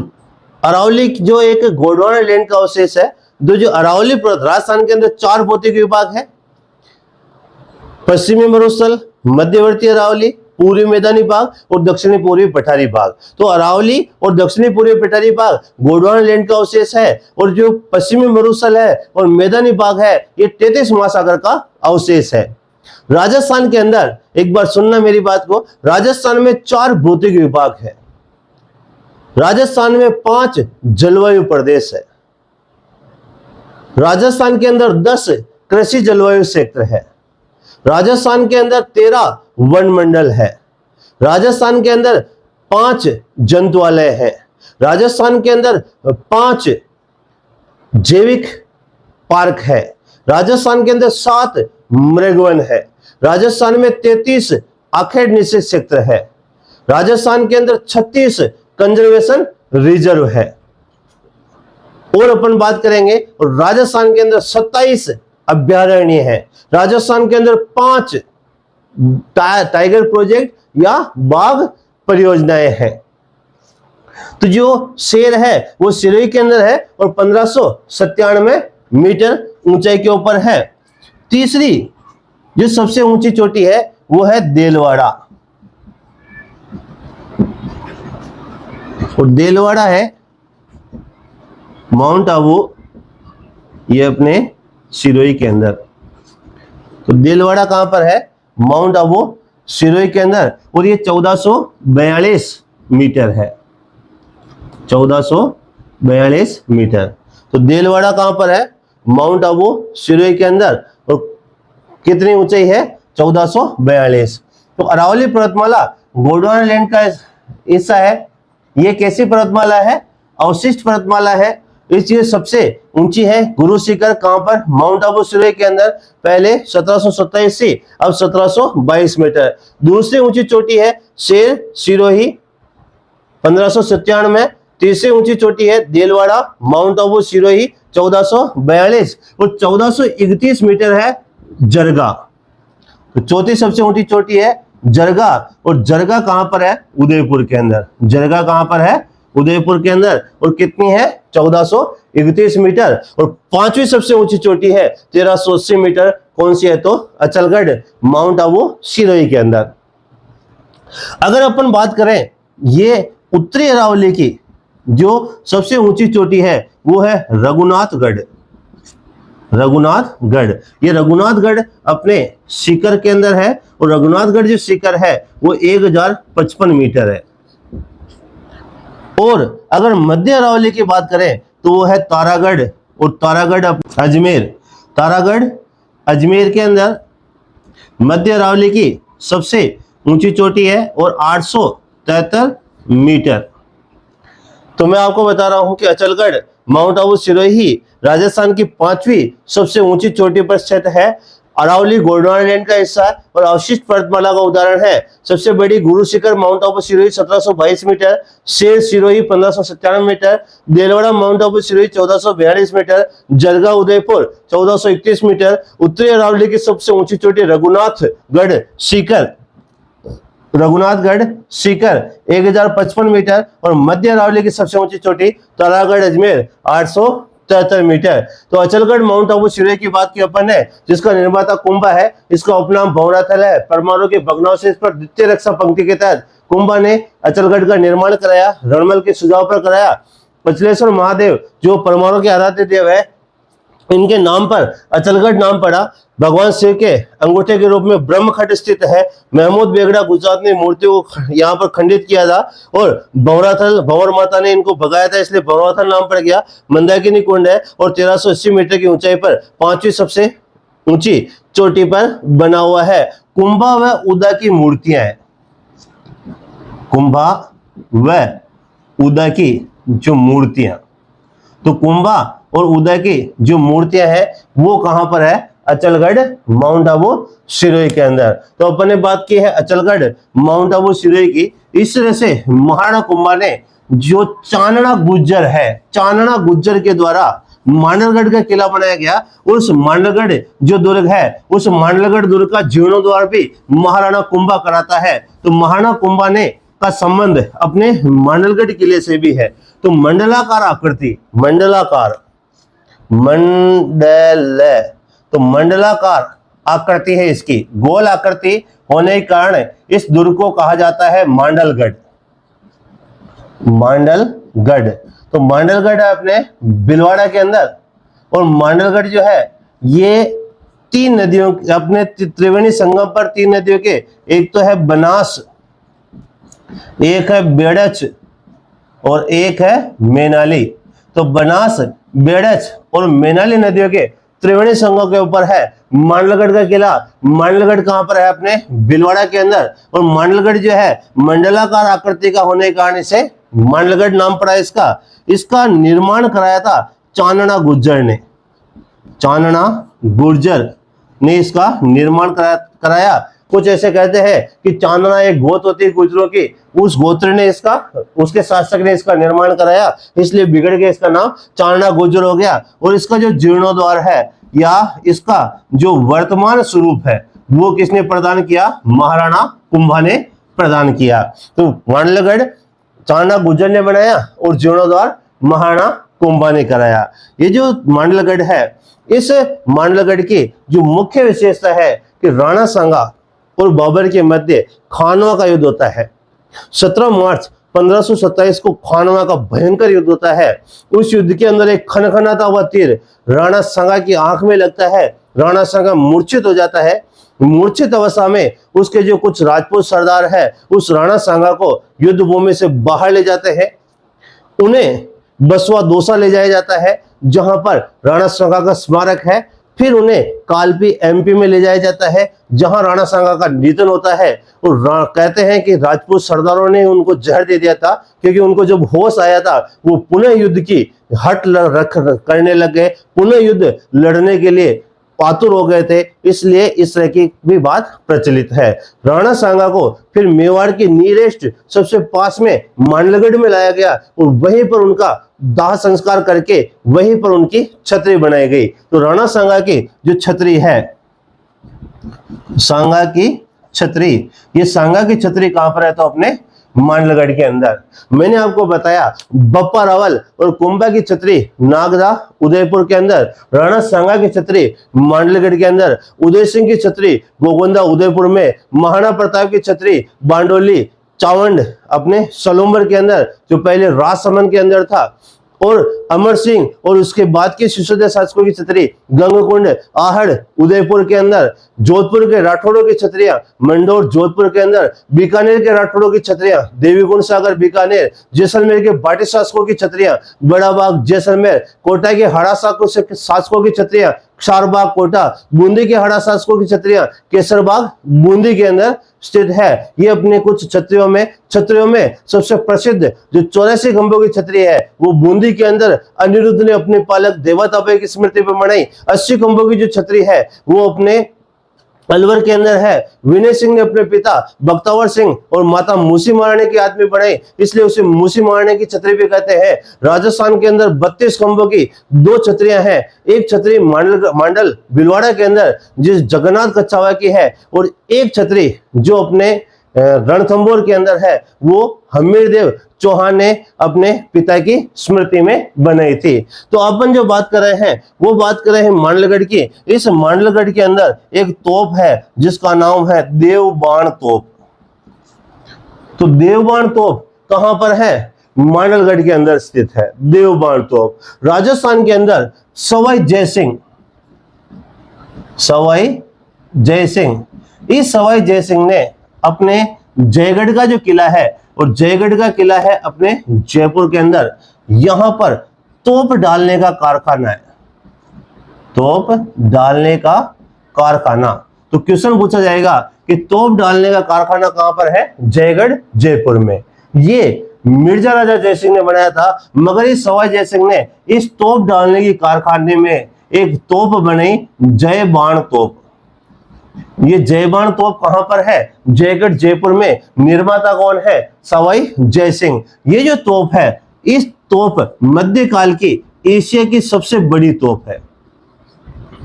अरावली जो एक गोंडवाना लैंड का अवशेष है, जो अरावली पर्वत, राजस्थान के अंदर 4 भौतिक विभाग है। पश्चिमी मरुस्थल, मध्यवर्ती अरावली, पूर्वी मैदानी भाग और दक्षिणी पूर्वी पठारी भाग। तो अरावली और दक्षिणी पूर्वी पठारी भाग गोंडवाना लैंड का अवशेष है और जो पश्चिमी मरुस्थल है और मैदानी भाग है ये 33 महासागर का अवशेष है। राजस्थान के अंदर, एक बार सुनना मेरी बात को, राजस्थान में 4 भौतिक विभाग है। राजस्थान में 5 जलवायु प्रदेश है। राजस्थान के अंदर 10 कृषि जलवायु क्षेत्र है। राजस्थान के अंदर 13 वन मंडल है। राजस्थान के अंदर 5 जंतुआलय है। राजस्थान के अंदर 5 जैविक पार्क है। राजस्थान के अंदर 7 मृगवन है। राजस्थान में 33 आखेड़ निषेध क्षेत्र है। राजस्थान के अंदर 36 कंजर्वेशन रिजर्व है। और अपन बात करेंगे राजस्थान के अंदर 27 अभ्यारण्य है। राजस्थान के अंदर 5 टाइगर प्रोजेक्ट या बाघ परियोजनाएं हैं। तो जो शेर है वो सिरोही के अंदर है और 1597 मीटर ऊंचाई के ऊपर है। तीसरी जो सबसे ऊंची चोटी है वो है देलवाड़ा, और देलवाड़ा है माउंट आबू, ये अपने सिरोही के अंदर। तो देलवाड़ा कहां पर है? माउंट आबू सिरोही के अंदर, और ये 1442 मीटर है, 1442 मीटर। तो देलवाड़ा कहां पर है? माउंट आबू सिरोही के अंदर, और कितनी ऊंचाई है? 1442। तो अरावली पर्वतमाला गोंडवाना का हिस्सा है। ये कैसी पर्वतमाला है? अवशिष्ट पर्वतमाला है। इसलिए सबसे ऊंची है गुरु शिखर, कहां पर? माउंट आबू सिरोही के अंदर। पहले 1727 से अब 1722 मीटर। दूसरी ऊंची चोटी है शेर सिरोही 1597 में। तीसरी ऊंची चोटी है देलवाड़ा माउंट आबू सिरोही 1442, और 1431 मीटर है जरगा। तो चौथी सबसे ऊंची चोटी है जरगा, और जरगा कहां पर है? उदयपुर के अंदर। जरगा कहां पर है? उदयपुर के अंदर, और कितनी है? 1431 मीटर। और पांचवी सबसे ऊंची चोटी है 1380 मीटर। कौन सी है? तो अचलगढ़ माउंट आबू सिरोही के अंदर। अगर अपन बात करें ये उत्तरी अरावली की जो सबसे ऊंची चोटी है वो है रघुनाथगढ़। रघुनाथगढ़, ये रघुनाथगढ़ अपने शिखर के अंदर है, और रघुनाथगढ़ जो शिखर है वो 1055 मीटर है। और अगर मध्य अरावली की बात करें तो वो है तारागढ़, और तारागढ़ अजमेर। तारागढ़ अजमेर के अंदर मध्य अरावली की सबसे ऊंची चोटी है और 873 मीटर। तो मैं आपको बता रहा हूं कि अचलगढ़ माउंट आबू सिरोही राजस्थान की 5वीं सबसे ऊंची चोटी पर स्थित है। अरावली गोंडवाना लैंड का हिस्सा है और अवशिष्ट पर्वतमाला का उदाहरण है। सबसे बड़ी Guru Shikhar Mount Abu Sirohi 1722 metre, Sher Sirohi 1597 metre, Dilwara Mount Abu Sirohi 1442 metre, Jarga Udaipur 1431 metre. उत्तरी अरावली की सबसे ऊंची चोटी रघुनाथगढ़ शिखर 1055 मीटर, और मध्य अरावली की सबसे ऊंची चोटी तारागढ़ अजमेर 873 मीटर। तो अचलगढ़ माउंट आबू सिरोही की बात की अपन ने, जिसका निर्माता कुंभा है। इसका उपनाम भंवराथल है। परमाणु के भग्नावशेष पर द्वितीय रक्षा पंक्ति के तहत कुंभा ने अचलगढ़ का निर्माण कराया, रणमल के सुझाव पर कराया। अचलेश्वर महादेव जो परमाणु के आराध्य देव है, इनके नाम पर अचलगढ़ नाम पड़ा। भगवान शिव के अंगूठे के रूप में ब्रह्मखट स्थित है। महमूद बेगड़ा गुजरात ने मूर्तियों को यहाँ पर खंडित किया था, और भंवराथल भंवर माता ने इनको भगाया था, इसलिए भंवराथल नाम पड़ गया। मंदाकिनी कुंड है और 1380 मीटर की ऊंचाई पर 5वीं सबसे ऊंची चोटी पर बना हुआ है। कुंभा व उदा की मूर्तियां हैं। कुंभा व उदा की जो मूर्तियां, तो कुंभा और उदय की जो मूर्तियां हैं वो कहां पर है? अचलगढ़ माउंट आबू सिरोही के अंदर। तो अपन ने बात की है अचलगढ़ माउंट आबू सिरोही की। इस तरह से महाराणा कुंभा ने जो चांदना गुज्जर है, चांदना गुज्जर के द्वारा मांडलगढ़ का किला बनाया गया, उस मांडलगढ़ जो दुर्ग है, उस मांडलगढ़ दुर्ग का जीर्णोद्वार भी महाराणा कुंभा कराता है। तो महाराणा कुंभा ने का संबंध अपने मांडलगढ़ किले से भी है। तो मंडलाकार आकृति, मंडलाकार मंडल, तो मंडलाकार आकृति है इसकी, गोल आकृति होने के कारण इस दुर्ग को कहा जाता है मांडलगढ़। मांडलगढ़, तो मांडलगढ़ है अपने भिलवाड़ा के अंदर। और मांडलगढ़ जो है ये 3 नदियों अपने त्रिवेणी संगम पर 3 नदियों के, एक तो है बनास, एक है बेड़च और एक है मेनाली। तो बनास, बेड़च और मेनाली नदियों के त्रिवेणी संगम के ऊपर है मांडलगढ़ का किला। मांडलगढ़ कहां पर है? अपने भिलवाड़ा के अंदर। और मांडलगढ़ जो है मंडलाकार आकृति का होने के कारण इसे मांडलगढ़ नाम पड़ा इसका। इसका निर्माण कराया था चांदना गुज्जर ने। चांदना गुर्जर ने इसका निर्माण कराया। कुछ ऐसे कहते हैं कि चांदना एक गोत्र होती है गुजरों की, उस गोत्र ने इसका, उसके शासक ने इसका निर्माण कराया, इसलिए बिगड़ के इसका नाम चांदना गुजर हो गया। और इसका जो जीर्णोद्वार है या इसका जो वर्तमान स्वरूप है वो किसने प्रदान किया? महाराणा कुंभा ने प्रदान किया। तो मांडलगढ़ चांदना गुजर ने बनाया और जीर्णोद्वार महाराणा कुंभा ने कराया। ये जो मांडलगढ़ है, इस मांडलगढ़ की जो मुख्य विशेषता है कि राणा सांगा और बाबर के मध्य खानवा का युद्ध होता है। 17 मार्च 1527 को खानवा का भयंकर युद्ध होता है। उस युद्ध के अंदर एक खनखनाता हुआ तीर राणा सांगा की आंख में लगता है। राणा सांगा मूर्छित हो जाता है। मूर्छित अवस्था में उसके जो कुछ राजपूत सरदार है उस राणा सांगा को युद्ध भूमि से बाहर ले जाते हैं। उन्हें बसवा दौसा ले जाया जाता है जहां पर राणा सांगा का स्मारक है। फिर उन्हें कालपी एमपी में ले जाया जाता है जहां राणा सांगा का निधन होता है। और कहते हैं कि राजपूत सरदारों ने उनको जहर दे दिया था, क्योंकि उनको जब होश आया था वो पुनः युद्ध की हट करने लग गए, पुनः युद्ध लड़ने के लिए पातुर हो गए थे। इसलिए इस तरह की भी बात प्रचलित है। राणा सांगा को फिर मेवाड़ के नियरेस्ट सबसे पास में मांडलगढ़ में लाया गया और वहीं पर उनका दाह संस्कार करके वहीं पर उनकी छतरी बनाई गई। तो राणा सांगा की जो छतरी है, सांगा की छतरी, ये सांगा की छतरी कहां पर है? तो अपने मांडलगढ़ के अंदर। मैंने आपको बताया बप्पा रावल और कुंभा की छतरी नागदा उदयपुर के अंदर, राणा सांगा की छतरी मांडलगढ़ के अंदर, उदय सिंह की छतरी गोगोंदा उदयपुर में, महाराणा प्रताप की छतरी बांडोली चावंड अपने सलूम्बर के अंदर जो पहले राजसमंद के अंदर था, और अमर सिंह और उसके बाद के सिसोदिया शासकों की छतरी गंगकुंड आहड़ उदयपुर के अंदर, जोधपुर के राठौड़ों की छतरियां मंडोर जोधपुर के अंदर, बीकानेर के राठौड़ों की छतरियां देवीगुंड सागर बीकानेर, जैसलमेर के बाटी शासकों की छतरियां बड़ाबाग जैसलमेर, कोटा के हाड़ा शासकों की छतरियां क्षारबाग कोटा, बूंदी के हाड़ा शासकों की छतरियां केसरबाग बूंदी के अंदर स्थित है। ये अपने कुछ छतरियों में सबसे प्रसिद्ध जो 84 खंभों की छतरी है वो बूंदी के अंदर अनिरुद्ध ने अपने पालक देवतापय की स्मृति पर बनाई। 80 खंभों की जो छतरी है वो अपने अलवर के अंदर है। विनय सिंह ने अपने पिता बख्तावर सिंह और माता मूसी महारानी की याद में बनाई, इसलिए उसे मूसी महारानी की छतरी भी कहते हैं। राजस्थान के अंदर 32 खंभों की 2 छतरियां हैं। एक छतरी मांडल भिलवाड़ा के अंदर जिस जगन्नाथ कच्छावा की है, और एक छतरी जो अपने रणथंभौर के अंदर है वो हमीरदेव चौहान ने अपने पिता की स्मृति में बनाई थी। तो अपन जो बात कर रहे हैं वो बात कर रहे हैं मांडलगढ़ की। इस मांडलगढ़ के अंदर एक तोप है जिसका नाम है देवबाण तोप। तो देवबाण तोप कहां पर है? मांडलगढ़ के अंदर स्थित है देवबाण तोप। राजस्थान के अंदर सवाई जयसिंह, इस सवाई जयसिंह ने अपने जयगढ़ का जो किला है, और जयगढ़ का किला है अपने जयपुर के अंदर, यहां पर तोप डालने का कारखाना है। तोप डालने का कारखाना। तो क्वेश्चन पूछा जाएगा कि तोप डालने का कारखाना कहां पर है? जयगढ़ जयपुर में। ये मिर्जा राजा जयसिंह ने बनाया था, मगर इस सवाई जयसिंह ने इस तोप डालने की कारखाने में एक तोप बनाई, जय बाण तोप। ये जयबाण तोप कहां पर है? जयगढ़ जयपुर में। निर्माता कौन है? सवाई जयसिंह। ये जो तोप है, इस तोप मध्यकाल की एशिया की सबसे बड़ी तोप है।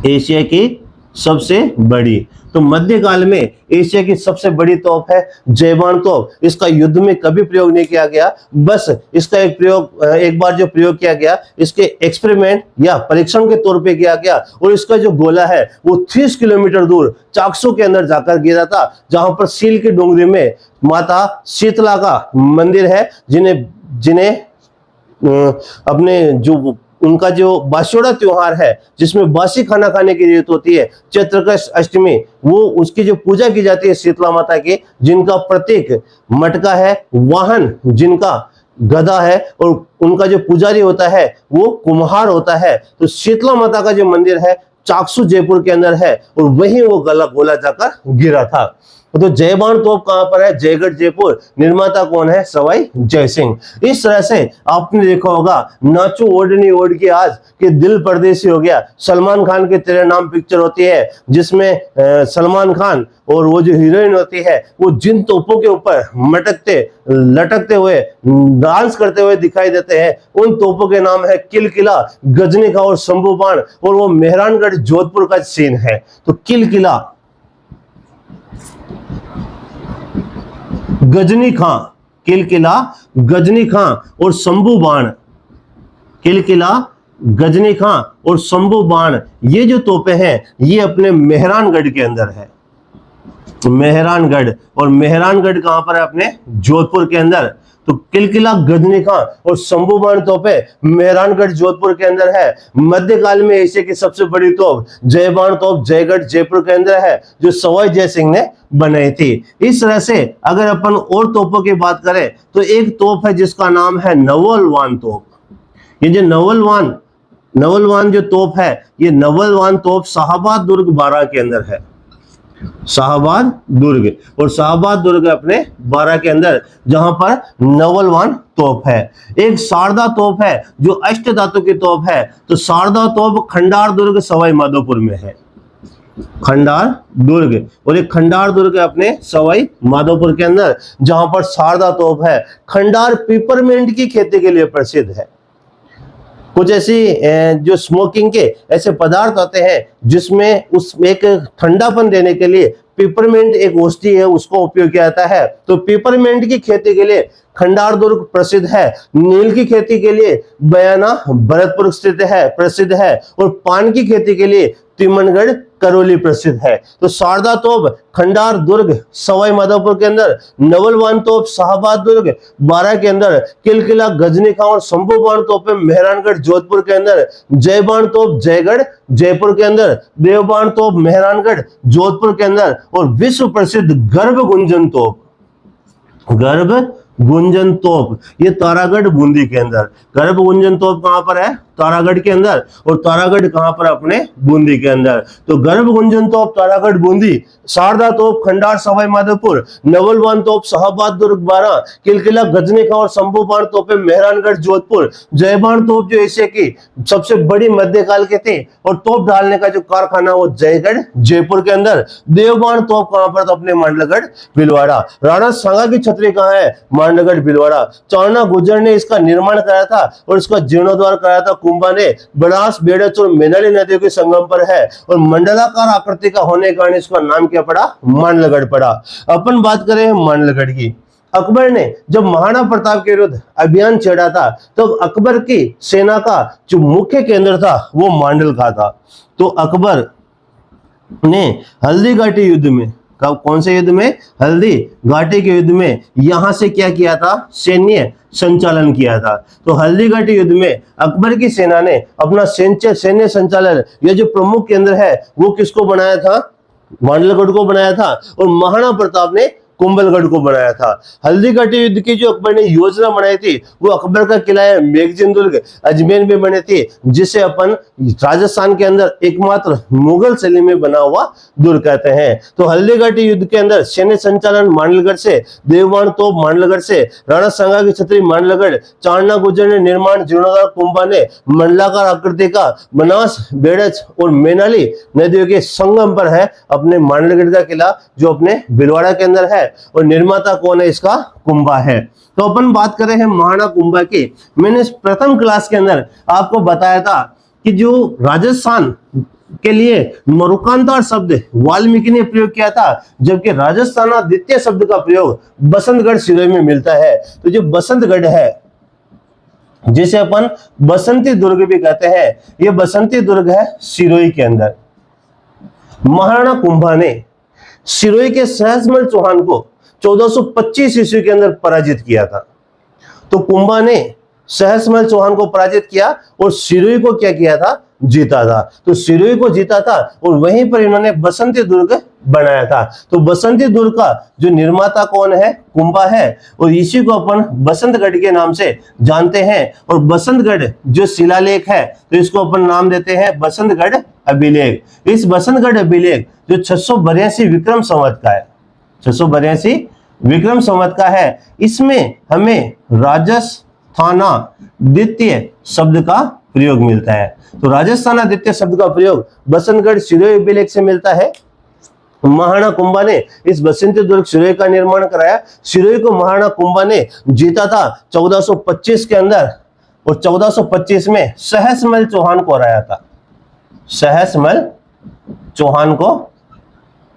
एशिया की सबसे बड़ी। तो मध्यकाल में एशिया की सबसे बड़ी तोप है जयबाण तोप। इसका युद्ध में कभी प्रयोग नहीं किया गया, बस इसका एक बार जो प्रयोग किया गया इसके एक्सपेरिमेंट या परीक्षण के तौर पे किया गया, और इसका जो गोला है वो 30 किलोमीटर दूर चाकसू के अंदर जाकर गिरा था, जहां पर सील की डोंगरी में माता शीतला का मंदिर है, जिन्हें अपने जो उनका जो बासोड़ा त्योहार है जिसमें बासी खाना खाने की जरूरत होती है, चैत्रकश अष्टमी, वो उसकी जो पूजा की जाती है शीतला माता की, जिनका प्रतीक मटका है, वाहन जिनका गदा है, और उनका जो पुजारी होता है वो कुम्हार होता है। तो शीतला माता का जो मंदिर है चाकसू जयपुर के अंदर है, और वहीं वो गोला जाकर गिरा था। तो जयबान तोप कहां पर है? जयगढ़ जयपुर। निर्माता कौन है? सवाई जय सिंह। इस तरह से आपने देखा होगा नाचो ओढ़नी ओढ़ के आज कि दिल परदेसी हो गया, सलमान खान के तेरे नाम पिक्चर होती है, जिसमें सलमान खान और वो जो हीरोइन होती है वो जिन तोपों के ऊपर मटकते लटकते हुए डांस करते हुए दिखाई देते हैं, उन तोपों के नाम है किल किला, गजनी का और शंभू बाण, और वो मेहरानगढ़ जोधपुर का सीन है। तो किल किला, गजनी खां, किल किला, गजनी खां और शंभू बाण, किल किला, गजनी खां और शंभू बाण, ये जो तोपें हैं ये अपने मेहरानगढ़ के अंदर है। मेहरानगढ़, और मेहरानगढ़ कहां पर है? अपने जोधपुर के अंदर। तो किलकिला, गजनी खां और शंभू बाण तोपे मेहरानगढ़ जोधपुर के अंदर है। मध्यकाल में एशिया की सबसे बड़ी तोप जयबान तोप जयगढ़ जयपुर के अंदर है, जो सवाई जय सिंह ने बनाई थी। इस तरह से अगर अपन और तोपों की बात करें तो एक तोप है जिसका नाम है नवलवान तोप। ये जो नवलवान जो तोप है, ये नवलवान तोप शाहबाद दुर्ग 12 के अंदर है। शाहबाद दुर्ग, और शाहबाद दुर्ग अपने 12 के अंदर, जहां पर नवलवान तोप है। एक शारदा तोप है जो अष्ट धातु की तोप है। तो शारदा तोप खंडार दुर्ग सवाई माधोपुर में है। खंडार दुर्ग, और एक खंडार दुर्ग अपने सवाई माधोपुर के अंदर, जहां पर शारदा तोप है। खंडार पिपरमेंट की खेती के लिए प्रसिद्ध है। कुछ ऐसी जो स्मोकिंग के ऐसे पदार्थ होते हैं जिसमें उसमें एक ठंडापन देने के लिए पिपरमेंट एक औषधि है, उसको उपयोग किया जाता है। तो पिपरमेंट की खेती के लिए खंडार दुर्ग प्रसिद्ध है। नील की खेती के लिए बयाना भरतपुर स्थित है, प्रसिद्ध है। और पान की खेती के लिए तिमनगढ़ करौली प्रसिद्ध है। तो शारदा तोप खंडार दुर्ग सवाई माधोपुर के अंदर, नवलवान तोप शाहबाद दुर्ग 12 के अंदर, किलकिला, गजनी खां और शंभू बाण तोपे मेहरानगढ़ जोधपुर के अंदर, जयबान तोप जयगढ़ जयपुर के अंदर, देवबान तोप मेहरानगढ़ जोधपुर के अंदर, और विश्व प्रसिद्ध गर्भ गुंजन तोप, गर्भ गुंजन तोप ये तारागढ़ बूंदी के अंदर। गर्भ गुंजन तोप कहां पर है? तारागढ़ के अंदर। और तारागढ़ कहां पर? अपने बूंदी के अंदर। तो गर्भ गुंजन तोप तारागढ़ बूंदी, शारदा तोप खंडार सवाई माधोपुर, नवलवान तोप शाहबाद दुर्ग 12, किलकिला, गजनी खां और शंभू बाण तोपे मेहरानगढ़ जोधपुर, जयबान तोप जो एशिया की सबसे बड़ी मध्यकाल के थे और तोप डालने का जो कारखाना वो जयगढ़ जयपुर के अंदर। देवबान तोप कहां पर? तो अपने मांडलगढ़ भीलवाड़ा। राणा सांगा की छतरी कहां है? मांडलगढ़ भीलवाड़ा। चारणा गुर्जर ने इसका निर्माण कराया था और इसका जीर्णोद्धार कराया था कुंभा ने। बनास, बेड़च और मेनाली नदियों के संगम पर है और मंडलाकार आकृति का होने के कारण इसका नाम क्या पड़ा? मांडलगढ़ पड़ा। अपन बात करें मांडलगढ़ की। अकबर ने जब महाराणा प्रताप के विरुद्ध अभियान छेड़ा था तो अकबर की सेना का जो मुख्य केंद्र था वो मांडल का था। तो अकबर ने हल्दी घाटी युद्ध में, कौन से युद्ध में? हल्दी घाटी के युद्ध में यहां से क्या किया था? सैन्य संचालन किया था। तो हल्दी घाटी युद्ध में अकबर की सेना ने अपना सैन्य संचालन, यह जो प्रमुख केंद्र है वो किसको बनाया था? मांडलगढ़ को बनाया था। और महाराणा प्रताप ने कुंभलगढ़ को बनाया था। हल्दी घाटी युद्ध की जो अकबर ने योजना बनाई थी वो अकबर का किला है मेगजिन दुर्ग अजमेर में बने थे, जिसे अपन राजस्थान के अंदर एकमात्र मुगल शैली में बना हुआ दुर्ग कहते हैं। तो हल्दी घाटी युद्ध के अंदर सैन्य संचालन मांडलगढ़ से, देवबान तोप मांडलगढ़ से, राणा सांगा की छतरी मांडलगढ़, चारणा गुर्जर ने निर्माण, जीर्णोद्धार कुंभा ने मंडलाकार आकृति का बनास, बेड़च और मेनाली नदियों के संगम पर है अपने मांडलगढ़ का किला, जो अपने भीलवाड़ा के अंदर है। और निर्माता कौन है इसका? कुंभा है। तो अपन बात कर रहे हैं महाराणा कुंभा की। मैंने इस प्रथम क्लास के अंदर आपको बताया था कि जो राजस्थान के लिए मरुकांतार शब्द वाल्मीकि ने प्रयोग किया था, जबकि राजस्थान द्वितीय शब्द का प्रयोग बसंतगढ़ सिरोही में मिलता है। तो जो बसंतगढ़ है जिसे अपन बसंती दुर्ग भी कहते हैं, ये बसंती दुर्ग है सिरोही के अंदर। महाराणा कुंभा ने सिरोही के सहसमल चौहान को 1425 ईस्वी के अंदर पराजित किया था। तो कुंभा ने सहसमल चौहान को पराजित किया और सिरोही को क्या किया था? जीता था। तो सिरोही को जीता था और वहीं पर इन्होंने बसंती दुर्ग बनाया था। तो बसंती दुर्ग का जो निर्माता कौन है? कुंभा है। और इसी को अपन बसंतगढ़ के नाम से जानते हैं। और बसंतगढ़ जो शिलालेख है तो इसको अपन नाम देते हैं बसंतगढ़ अभिलेख। इस बसंतगढ़ अभिलेख जो 682 विक्रम संवत का है, 682 विक्रम संवत का है। इसमें हमें राजस्थाना द्वितीय शब्द का प्रयोग मिलता है। तो राजस्थाना द्वितीय शब्द का प्रयोग बसंतगढ़ सिरोही अभिलेख से मिलता है। महाराणा कुंभा ने इस बसंती दुर्ग सिरोही का निर्माण कराया। सिरोही को महाराणा कुंभा ने जीता था 1425 के अंदर, और 1425 में सहसमल चौहान को हराया था। सहसमल चौहान को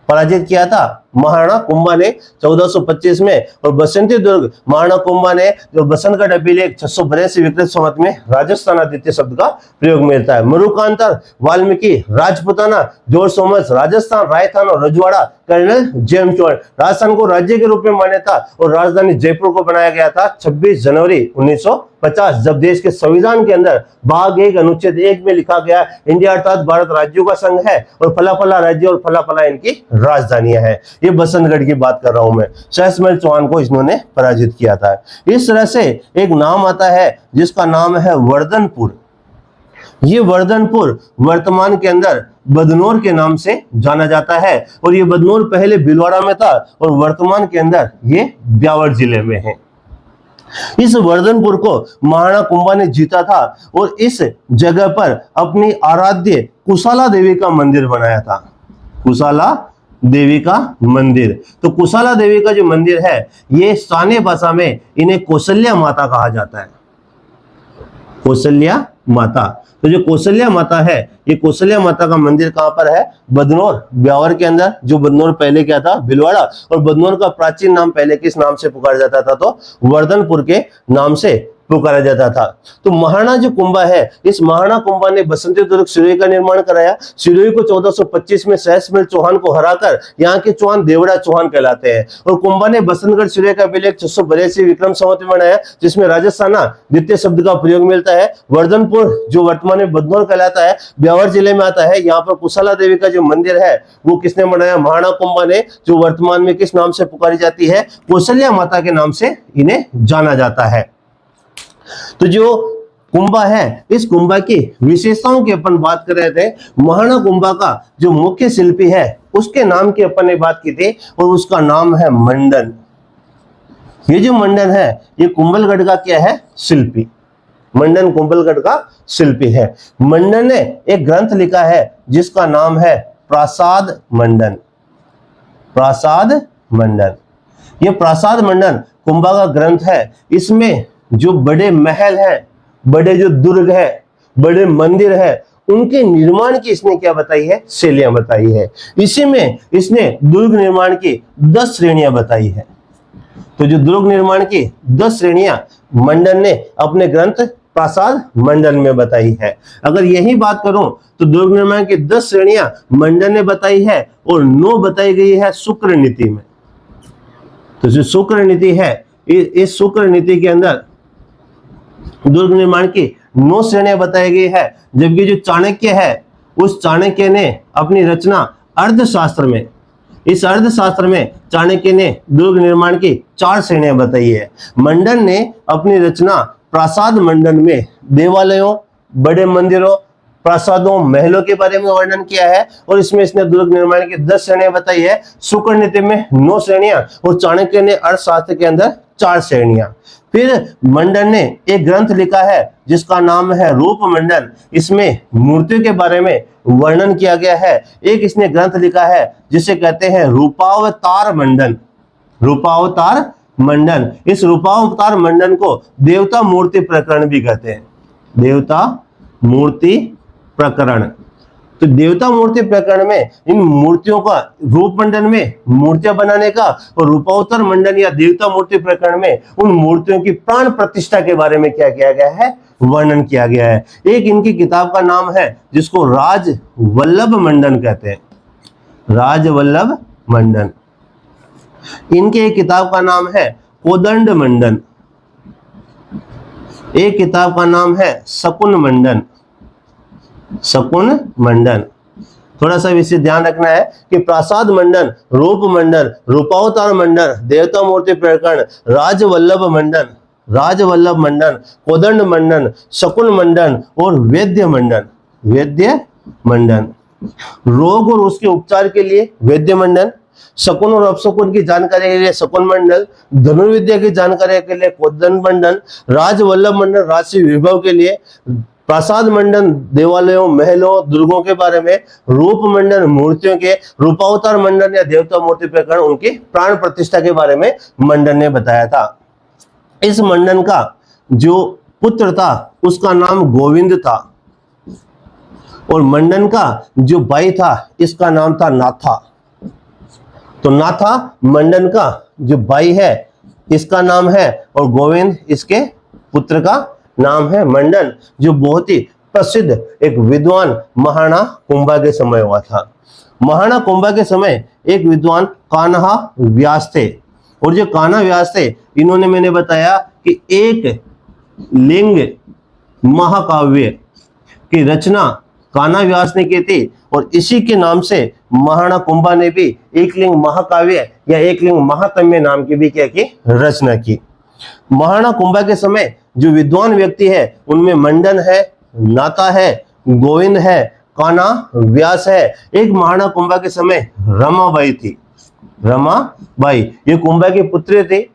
पराजित किया था महाराणा कुंभा ने 1425 में। और बसंती दुर्ग महाराणा कुंभा ने जो बसंतगढ़ अभिलेख 682 विक्रम संवत में राजस्थान द्वितीय शब्द का प्रयोग मिलता है। मरुकांतर वाल्मीकि राजपुताना जोर सोमस राजस्थान रायथान और रजवाड़ा कर्नल जेम्स जॉर्ज। राजस्थान को राज्य के रूप में मान्यता और राजधानी जयपुर को बनाया गया था 26 जनवरी 1950, जब देश के संविधान के अंदर भाग 1 अनुच्छेद 1 में लिखा गया इंडिया अर्थात भारत राज्यों का संघ है और फला फला राज्य और फला फला इनकी राजधानियां है। ये बसंतगढ़ की बात कर रहा हूं मैं। सहसमल चौहान को इन्होंने पराजित किया था। इस तरह से एक नाम आता है जिसका नाम है वर्धनपुर। ये वर्धनपुर वर्तमान के अंदर बदनौर के नाम से जाना जाता है, और ये बदनौर पहले भीलवाड़ा में था और वर्तमान के अंदर ये ब्यावर जिले में है। इस वर्धनपुर को महाराणा कुंभा ने जीता था और इस जगह पर अपनी आराध्य कुशाला देवी का मंदिर बनाया था। कुशाला देवी का मंदिर। तो कुशाला देवी का जो मंदिर है ये स्थानीय भाषा में इन्हें कौशल्या माता कहा जाता है। कौशल्या माता। तो जो कौशल्या माता है, ये कौशल्या माता का मंदिर कहां पर है? बदनौर ब्यावर के अंदर। जो बदनौर पहले क्या था? भिलवाड़ा। और बदनौर का प्राचीन नाम पहले किस नाम से पुकारा जाता था? तो वर्धनपुर के नाम से पुकारा जाता था। तो महाराणा जो कुंभा है, इस महाराणा कुंभा ने बसंती दुर्ग सिरोही का निर्माण कराया। सिरोही को 1425 में सहसमल चौहान को हराकर यहाँ के चौहान देवड़ा चौहान कहलाते हैं। और कुंभा ने बसंतगढ़ सिरोही का अभिलेख 682 विक्रम संवत में बनाया, जिसमें राजस्थाना द्वितीय शब्द का प्रयोग मिलता है। वर्धनपुर जो वर्तमान में बदनौर कहलाता है, ब्यावर जिले में आता है। यहाँ पर कुशाला देवी का जो मंदिर है वो किसने बनाया? महाराणा कुंभा ने, जो वर्तमान में किस नाम से पुकारी जाती है? कौशल्या माता के नाम से इन्हें जाना जाता है। तो जो कुंभा है, इस कुंभा की विशेषताओं की अपन बात कर रहे थे। महाराणा कुंभा का जो मुख्य शिल्पी है उसके नाम की अपन ने बात की थी, और उसका नाम है मंडन। ये जो मंडन है ये कुंभलगढ़ का क्या है? शिल्पी। मंडन कुंभलगढ़ का शिल्पी है। मंडन ने एक ग्रंथ लिखा है जिसका नाम है प्रासाद मंडन। प्रासाद मंडन। ये प्रासाद मंडन कुंभा का ग्रंथ है। इसमें जो बड़े महल है, बड़े जो दुर्ग है, बड़े मंदिर है, उनके निर्माण की इसने क्या बताई है? शैलियां बताई है। इसी में इसने दुर्ग निर्माण की 10 श्रेणियां बताई है। तो जो दुर्ग निर्माण की 10 श्रेणियां मंडन ने अपने ग्रंथ प्रासाद मंडन में बताई है। अगर यही बात करूं तो दुर्ग निर्माण की 10 श्रेणियां मंडन ने बताई है और 9 बताई गई है शुक्र नीति में। तो जो शुक्र नीति है, इस शुक्र नीति के अंदर दुर्ग निर्माण की 9 श्रेणियां बताई गई है। जबकि जो चाणक्य है, उस चाणक्य ने अपनी रचना अर्थशास्त्र में, इस अर्थशास्त्र में चाणक्य ने दुर्ग निर्माण की 4 श्रेणियां बताई है। मंडन ने अपनी रचना प्रासाद मंडन में देवालयों, बड़े मंदिरों, प्रासादों, महलों के बारे में वर्णन किया है, और इसमें इसने दुर्ग निर्माण की 10 श्रेणियां बताई है। शुक्र नीति में 9 श्रेणियां और चाणक्य ने अर्थशास्त्र के अंदर 4 श्रेणियां। फिर मंडन ने एक ग्रंथ लिखा है जिसका नाम है रूप मंडन। इसमें मूर्तियों के बारे में वर्णन किया गया है। एक इसने ग्रंथ लिखा है जिसे कहते हैं रूपावतार मंडन। रूपावतार मंडन। इस रूपावतार मंडन को देवता मूर्ति प्रकरण भी कहते हैं। देवता मूर्ति प्रकरण। तो देवता मूर्ति प्रकरण में इन मूर्तियों का, रूप मंडन में मूर्तियां बनाने का, और रूपावतार मंडन या देवता मूर्ति प्रकरण में उन मूर्तियों की प्राण प्रतिष्ठा के बारे में क्या किया गया है? वर्णन किया गया है। एक इनकी किताब का नाम है जिसको राजवल्लभ मंडन कहते हैं। राजवल्लभ मंडन। इनके एक किताब का नाम है कोदंड मंडन। एक किताब का नाम है शकुन मंडन। शकुन मंडन। थोड़ा सा विशेष ध्यान रखना है कि प्रासाद मंडन, रूप मंडन, रूपावतार मंडन, देवता मूर्ति प्रकरण, राजवल्लभ मंडन, राजवल्लभ मंडन, कोदंड मंडन, शकुन मंडन और वैद्य मंडन। वैद्य मंडन। रोग और उसके उपचार के लिए वैद्य मंडन, शकुन और अपशकुन की जानकारी के लिए शकुन मंडल, धनुर्विद्या की जानकारी के लिए कोदंड मंडल, राजवल्लभ मंडल राजसी विभव के लिए, प्रासाद मंडल देवालयों महलों दुर्गों के बारे में, रूप मंडल मूर्तियों के, रूपावतार मंडल या देवता मूर्ति प्रकरण उनकी प्राण प्रतिष्ठा के बारे में मंडल ने बताया था। इस मंडल का जो पुत्र था उसका नाम गोविंद था और मंडन का जो भाई था इसका नाम था नाथा। तो नाथा मंडन का जो भाई है इसका नाम है और गोविंद इसके पुत्र का नाम है मंडन, जो बहुत ही प्रसिद्ध एक विद्वान महाराणा कुंभा के समय हुआ था। महाराणा कुंभा के समय एक विद्वान कान्हा व्यास थे और जो कान्हा व्यास थे इन्होंने मैंने बताया कि एक लिंग महाकाव्य की रचना कान्हा व्यास ने की थी और इसी के नाम से महाराणा कुंभा ने भी एकलिंग महाकाव्य या एकलिंग महात्म्य नाम की भी क्या की रचना की। महाराणा कुंभा के समय जो विद्वान व्यक्ति है उनमें मंडन है, नाता है, गोविंद है, कान्हा व्यास है। एक महाराणा कुंभा के समय रमाबाई थी। रमाबाई ये कुंभा की पुत्री थी,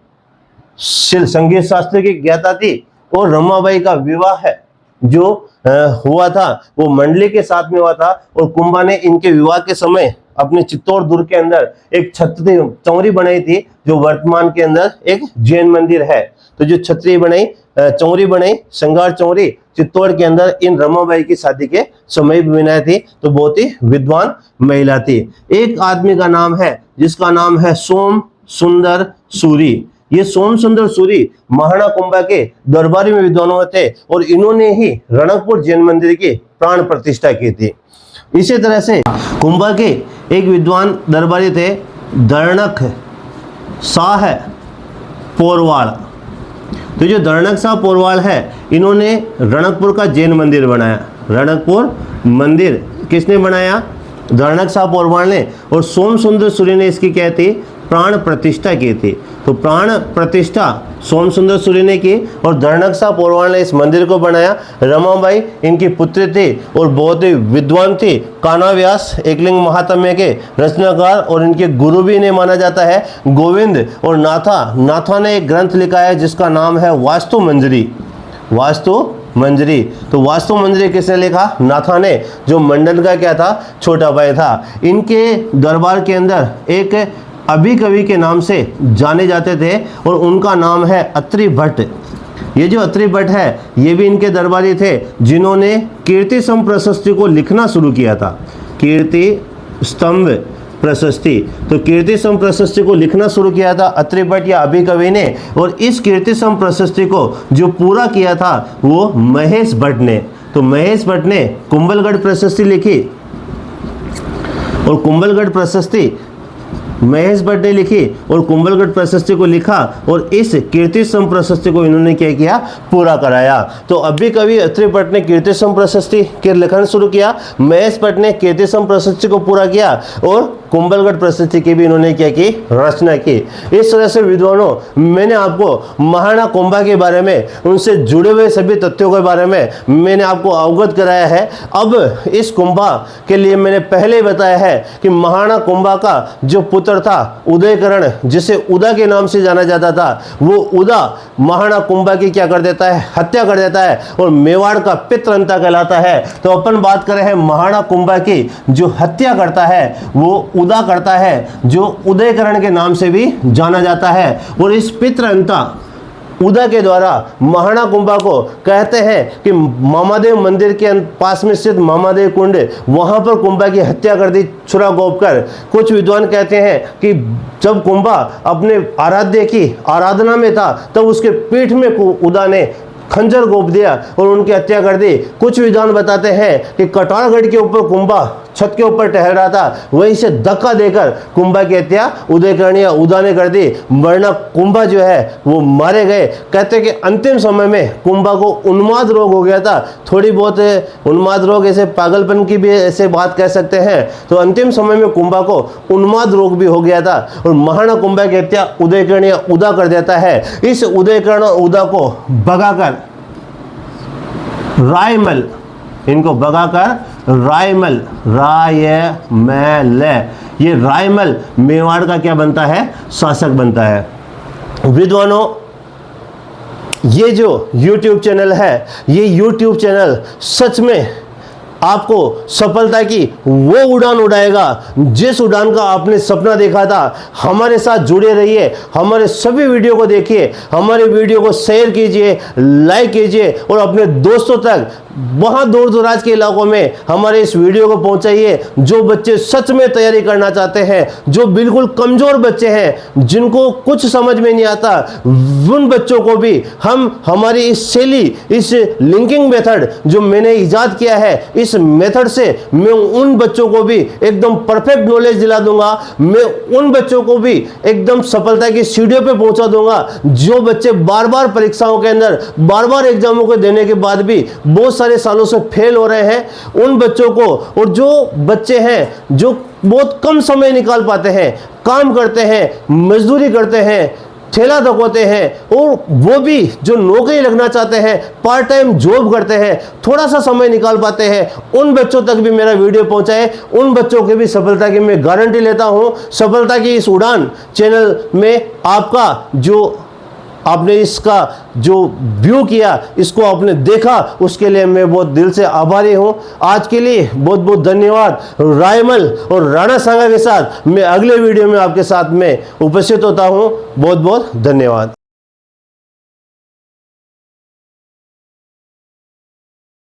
संगीत शास्त्र की ज्ञाता थी और रमाबाई का विवाह है जो हुआ था वो मंडली के साथ में हुआ था और कुंभा ने इनके विवाह के समय अपने चित्तौड़ दुर्ग के अंदर एक छतरी चौरी बनाई थी जो वर्तमान के अंदर एक जैन मंदिर है। तो जो छतरी बनाई चौरी बनाई श्रृंगार चौरी चित्तौड़ के अंदर इन रमाबाई की शादी के समय भी बनाई थी। तो बहुत ही विद्वान महिला थी। एक आदमी का नाम है जिसका नाम है सोम सुंदर सूरी। ये सोम सुंदर सूरी महाराणा कुंभा के दरबारी में विद्वानों थे और इन्होंने ही रणकपुर जैन मंदिर की प्राण प्रतिष्ठा की थी। इसी तरह से कुंभा के एक विद्वान दरबारी थे दर्णक शाह पोरवाल। तो जो दर्णक शाह पोरवाल है इन्होंने रणकपुर का जैन मंदिर बनाया। रणकपुर मंदिर किसने बनाया? दर्णक शाह पोरवाल ने। और सोम सुंदर सूरी ने इसकी क्या थी? प्राण प्रतिष्ठा की थी। तो प्राण प्रतिष्ठा सोम सुंदर सूरी ने की और दर्णक शाह पोरवाल ने इस मंदिर को बनाया। रमाबाई इनकी पुत्री थी और बहुत ही विद्वान थी। कान्हा व्यास एकलिंग महात्म्य के रचनाकार और इनके गुरु भी इन्हें माना जाता है। गोविंद और नाथा ने एक ग्रंथ लिखा है जिसका नाम है वास्तु मंजरी। वास्तु मंजरी। तो वास्तु मंजरी किसने लिखा? नाथा ने, जो मंडन का क्या था? छोटा भाई था। इनके दरबार के अंदर एक अभी कवि के नाम से जाने जाते थे और उनका नाम है अत्रि भट्ट। ये जो अत्रि भट्ट है ये भी इनके दरबारी थे जिन्होंने कीर्ति स्तंभ प्रशस्ति को लिखना शुरू किया था। कीर्ति स्तंभ प्रशस्ति। तो कीर्ति स्तंभ प्रशस्ति को लिखना शुरू किया था अत्रि भट्ट या अभी कवि ने। और इस कीर्ति स्तंभ प्रशस्ति को जो पूरा किया था वो महेश भट्ट ने। तो महेश भट्ट ने कुंभलगढ़ प्रशस्ति लिखी और कुंभलगढ़ प्रशस्ति महेश भट्ट ने लिखी और कुंभलगढ़ प्रशस्ति को लिखा और इस कीर्ति स्तंभ प्रशस्ति को इन्होंने क्या किया? पूरा कराया। तो अभी कवि अत्रि भट्ट ने कीर्ति स्तंभ प्रशस्ति के लेखन शुरू किया, महेश भट्ट ने कीर्ति स्तंभ प्रशस्ति को पूरा किया और कुंभलगढ़ प्रशस्ति की भी इन्होंने क्या की? रचना की। इस तरह से विद्वानों मैंने आपको महाराणा कुंभा के बारे में उनसे जुड़े हुए सभी तथ्यों के बारे में मैंने आपको अवगत कराया है। अब इस कुंभा के लिए मैंने पहले ही बताया है कि महाराणा कुंभा का जो पुत्र था उदयकरण, जिसे उदा के नाम से जाना जाता था, वो उदा महाराणा कुंभा की क्या कर देता है? हत्या कर देता है और मेवाड़ का पितरंता कहलाता है। तो अपन बात कर रहे हैं महाराणा कुंभा की जो हत्या करता है वो उदा करता है, जो उदयकरण के नाम से भी जाना जाता है। और इस पितरंता उदा के द्वारा महाराणा कुंभा को कहते हैं कि मामादेव मंदिर के पास में स्थित मामादेव कुंड, वहां पर कुंभा की हत्या कर दी छुरा गोप कर। कुछ विद्वान कहते हैं कि जब कुंभा अपने आराध्य की आराधना में था तब उसके पीठ में उदा ने खंजर गोप दिया और उनकी हत्या कर दी। कुछ विद्वान बताते हैं कि कटौड़गढ़ के ऊपर कुंभा छत के ऊपर टहल रहा था, वहीं से धक्का देकर कुंभा की हत्या उदयकर्ण या उदा ने कर दी, वरना कुंभा जो है वो मारे गए। कहते हैं कि अंतिम समय में कुंभा को उन्माद रोग हो गया था। थोड़ी बहुत उन्माद रोग ऐसे पागलपन की भी ऐसे बात कह सकते हैं। तो अंतिम समय में कुंभा को उन्माद रोग भी हो गया था और महाराणा कुंभा की हत्या उदयकर्ण या उदा कर देता है। इस उदयकर्ण और उदा को भगाकर रायमल, इनको भगाकर रायमल ये रायमल मेवाड़ का क्या बनता है, शासक बनता है। विद्वानों, ये जो YouTube चैनल है, ये YouTube चैनल सच में आपको सफलता की वो उड़ान उड़ाएगा जिस उड़ान का आपने सपना देखा था। हमारे साथ जुड़े रहिए, हमारे सभी वीडियो को देखिए, हमारे वीडियो को शेयर कीजिए, लाइक कीजिए और अपने दोस्तों तक वहाँ दूर दराज के इलाकों में हमारे इस वीडियो को पहुंचाइए। जो बच्चे सच में तैयारी करना चाहते हैं, जो बिल्कुल कमज़ोर बच्चे हैं, जिनको कुछ समझ में नहीं आता, उन बच्चों को भी हम हमारी इस शैली, इस लिंकिंग मेथड जो मैंने ईजाद किया है, इस मेथड से मैं उन बच्चों को भी एकदम परफेक्ट नॉलेज दिला दूंगा। मैं उन बच्चों को भी एकदम सफलता की सीढ़ियों पे पहुंचा दूंगा जो बच्चे बार बार परीक्षाओं के अंदर, बार बार एग्जामों को देने के बाद भी बहुत सारे सालों से फेल हो रहे हैं। उन बच्चों को, और जो बच्चे हैं जो बहुत कम समय निकाल पाते हैं, काम करते हैं, मजदूरी करते हैं, ठेला दबोते हैं, और वो भी जो नौकरी लगना चाहते हैं, पार्ट टाइम जॉब करते हैं, थोड़ा सा समय निकाल पाते हैं, उन बच्चों तक भी मेरा वीडियो पहुंचाए। उन बच्चों की भी सफलता की मैं गारंटी लेता हूं। सफलता की इस उड़ान चैनल में आपका जो आपने इसका जो व्यू किया, इसको आपने देखा, उसके लिए मैं बहुत दिल से आभारी हूं। आज के लिए बहुत बहुत धन्यवाद। रायमल और राणा सांगा के साथ मैं अगले वीडियो में आपके साथ में उपस्थित होता हूं। बहुत बहुत धन्यवाद।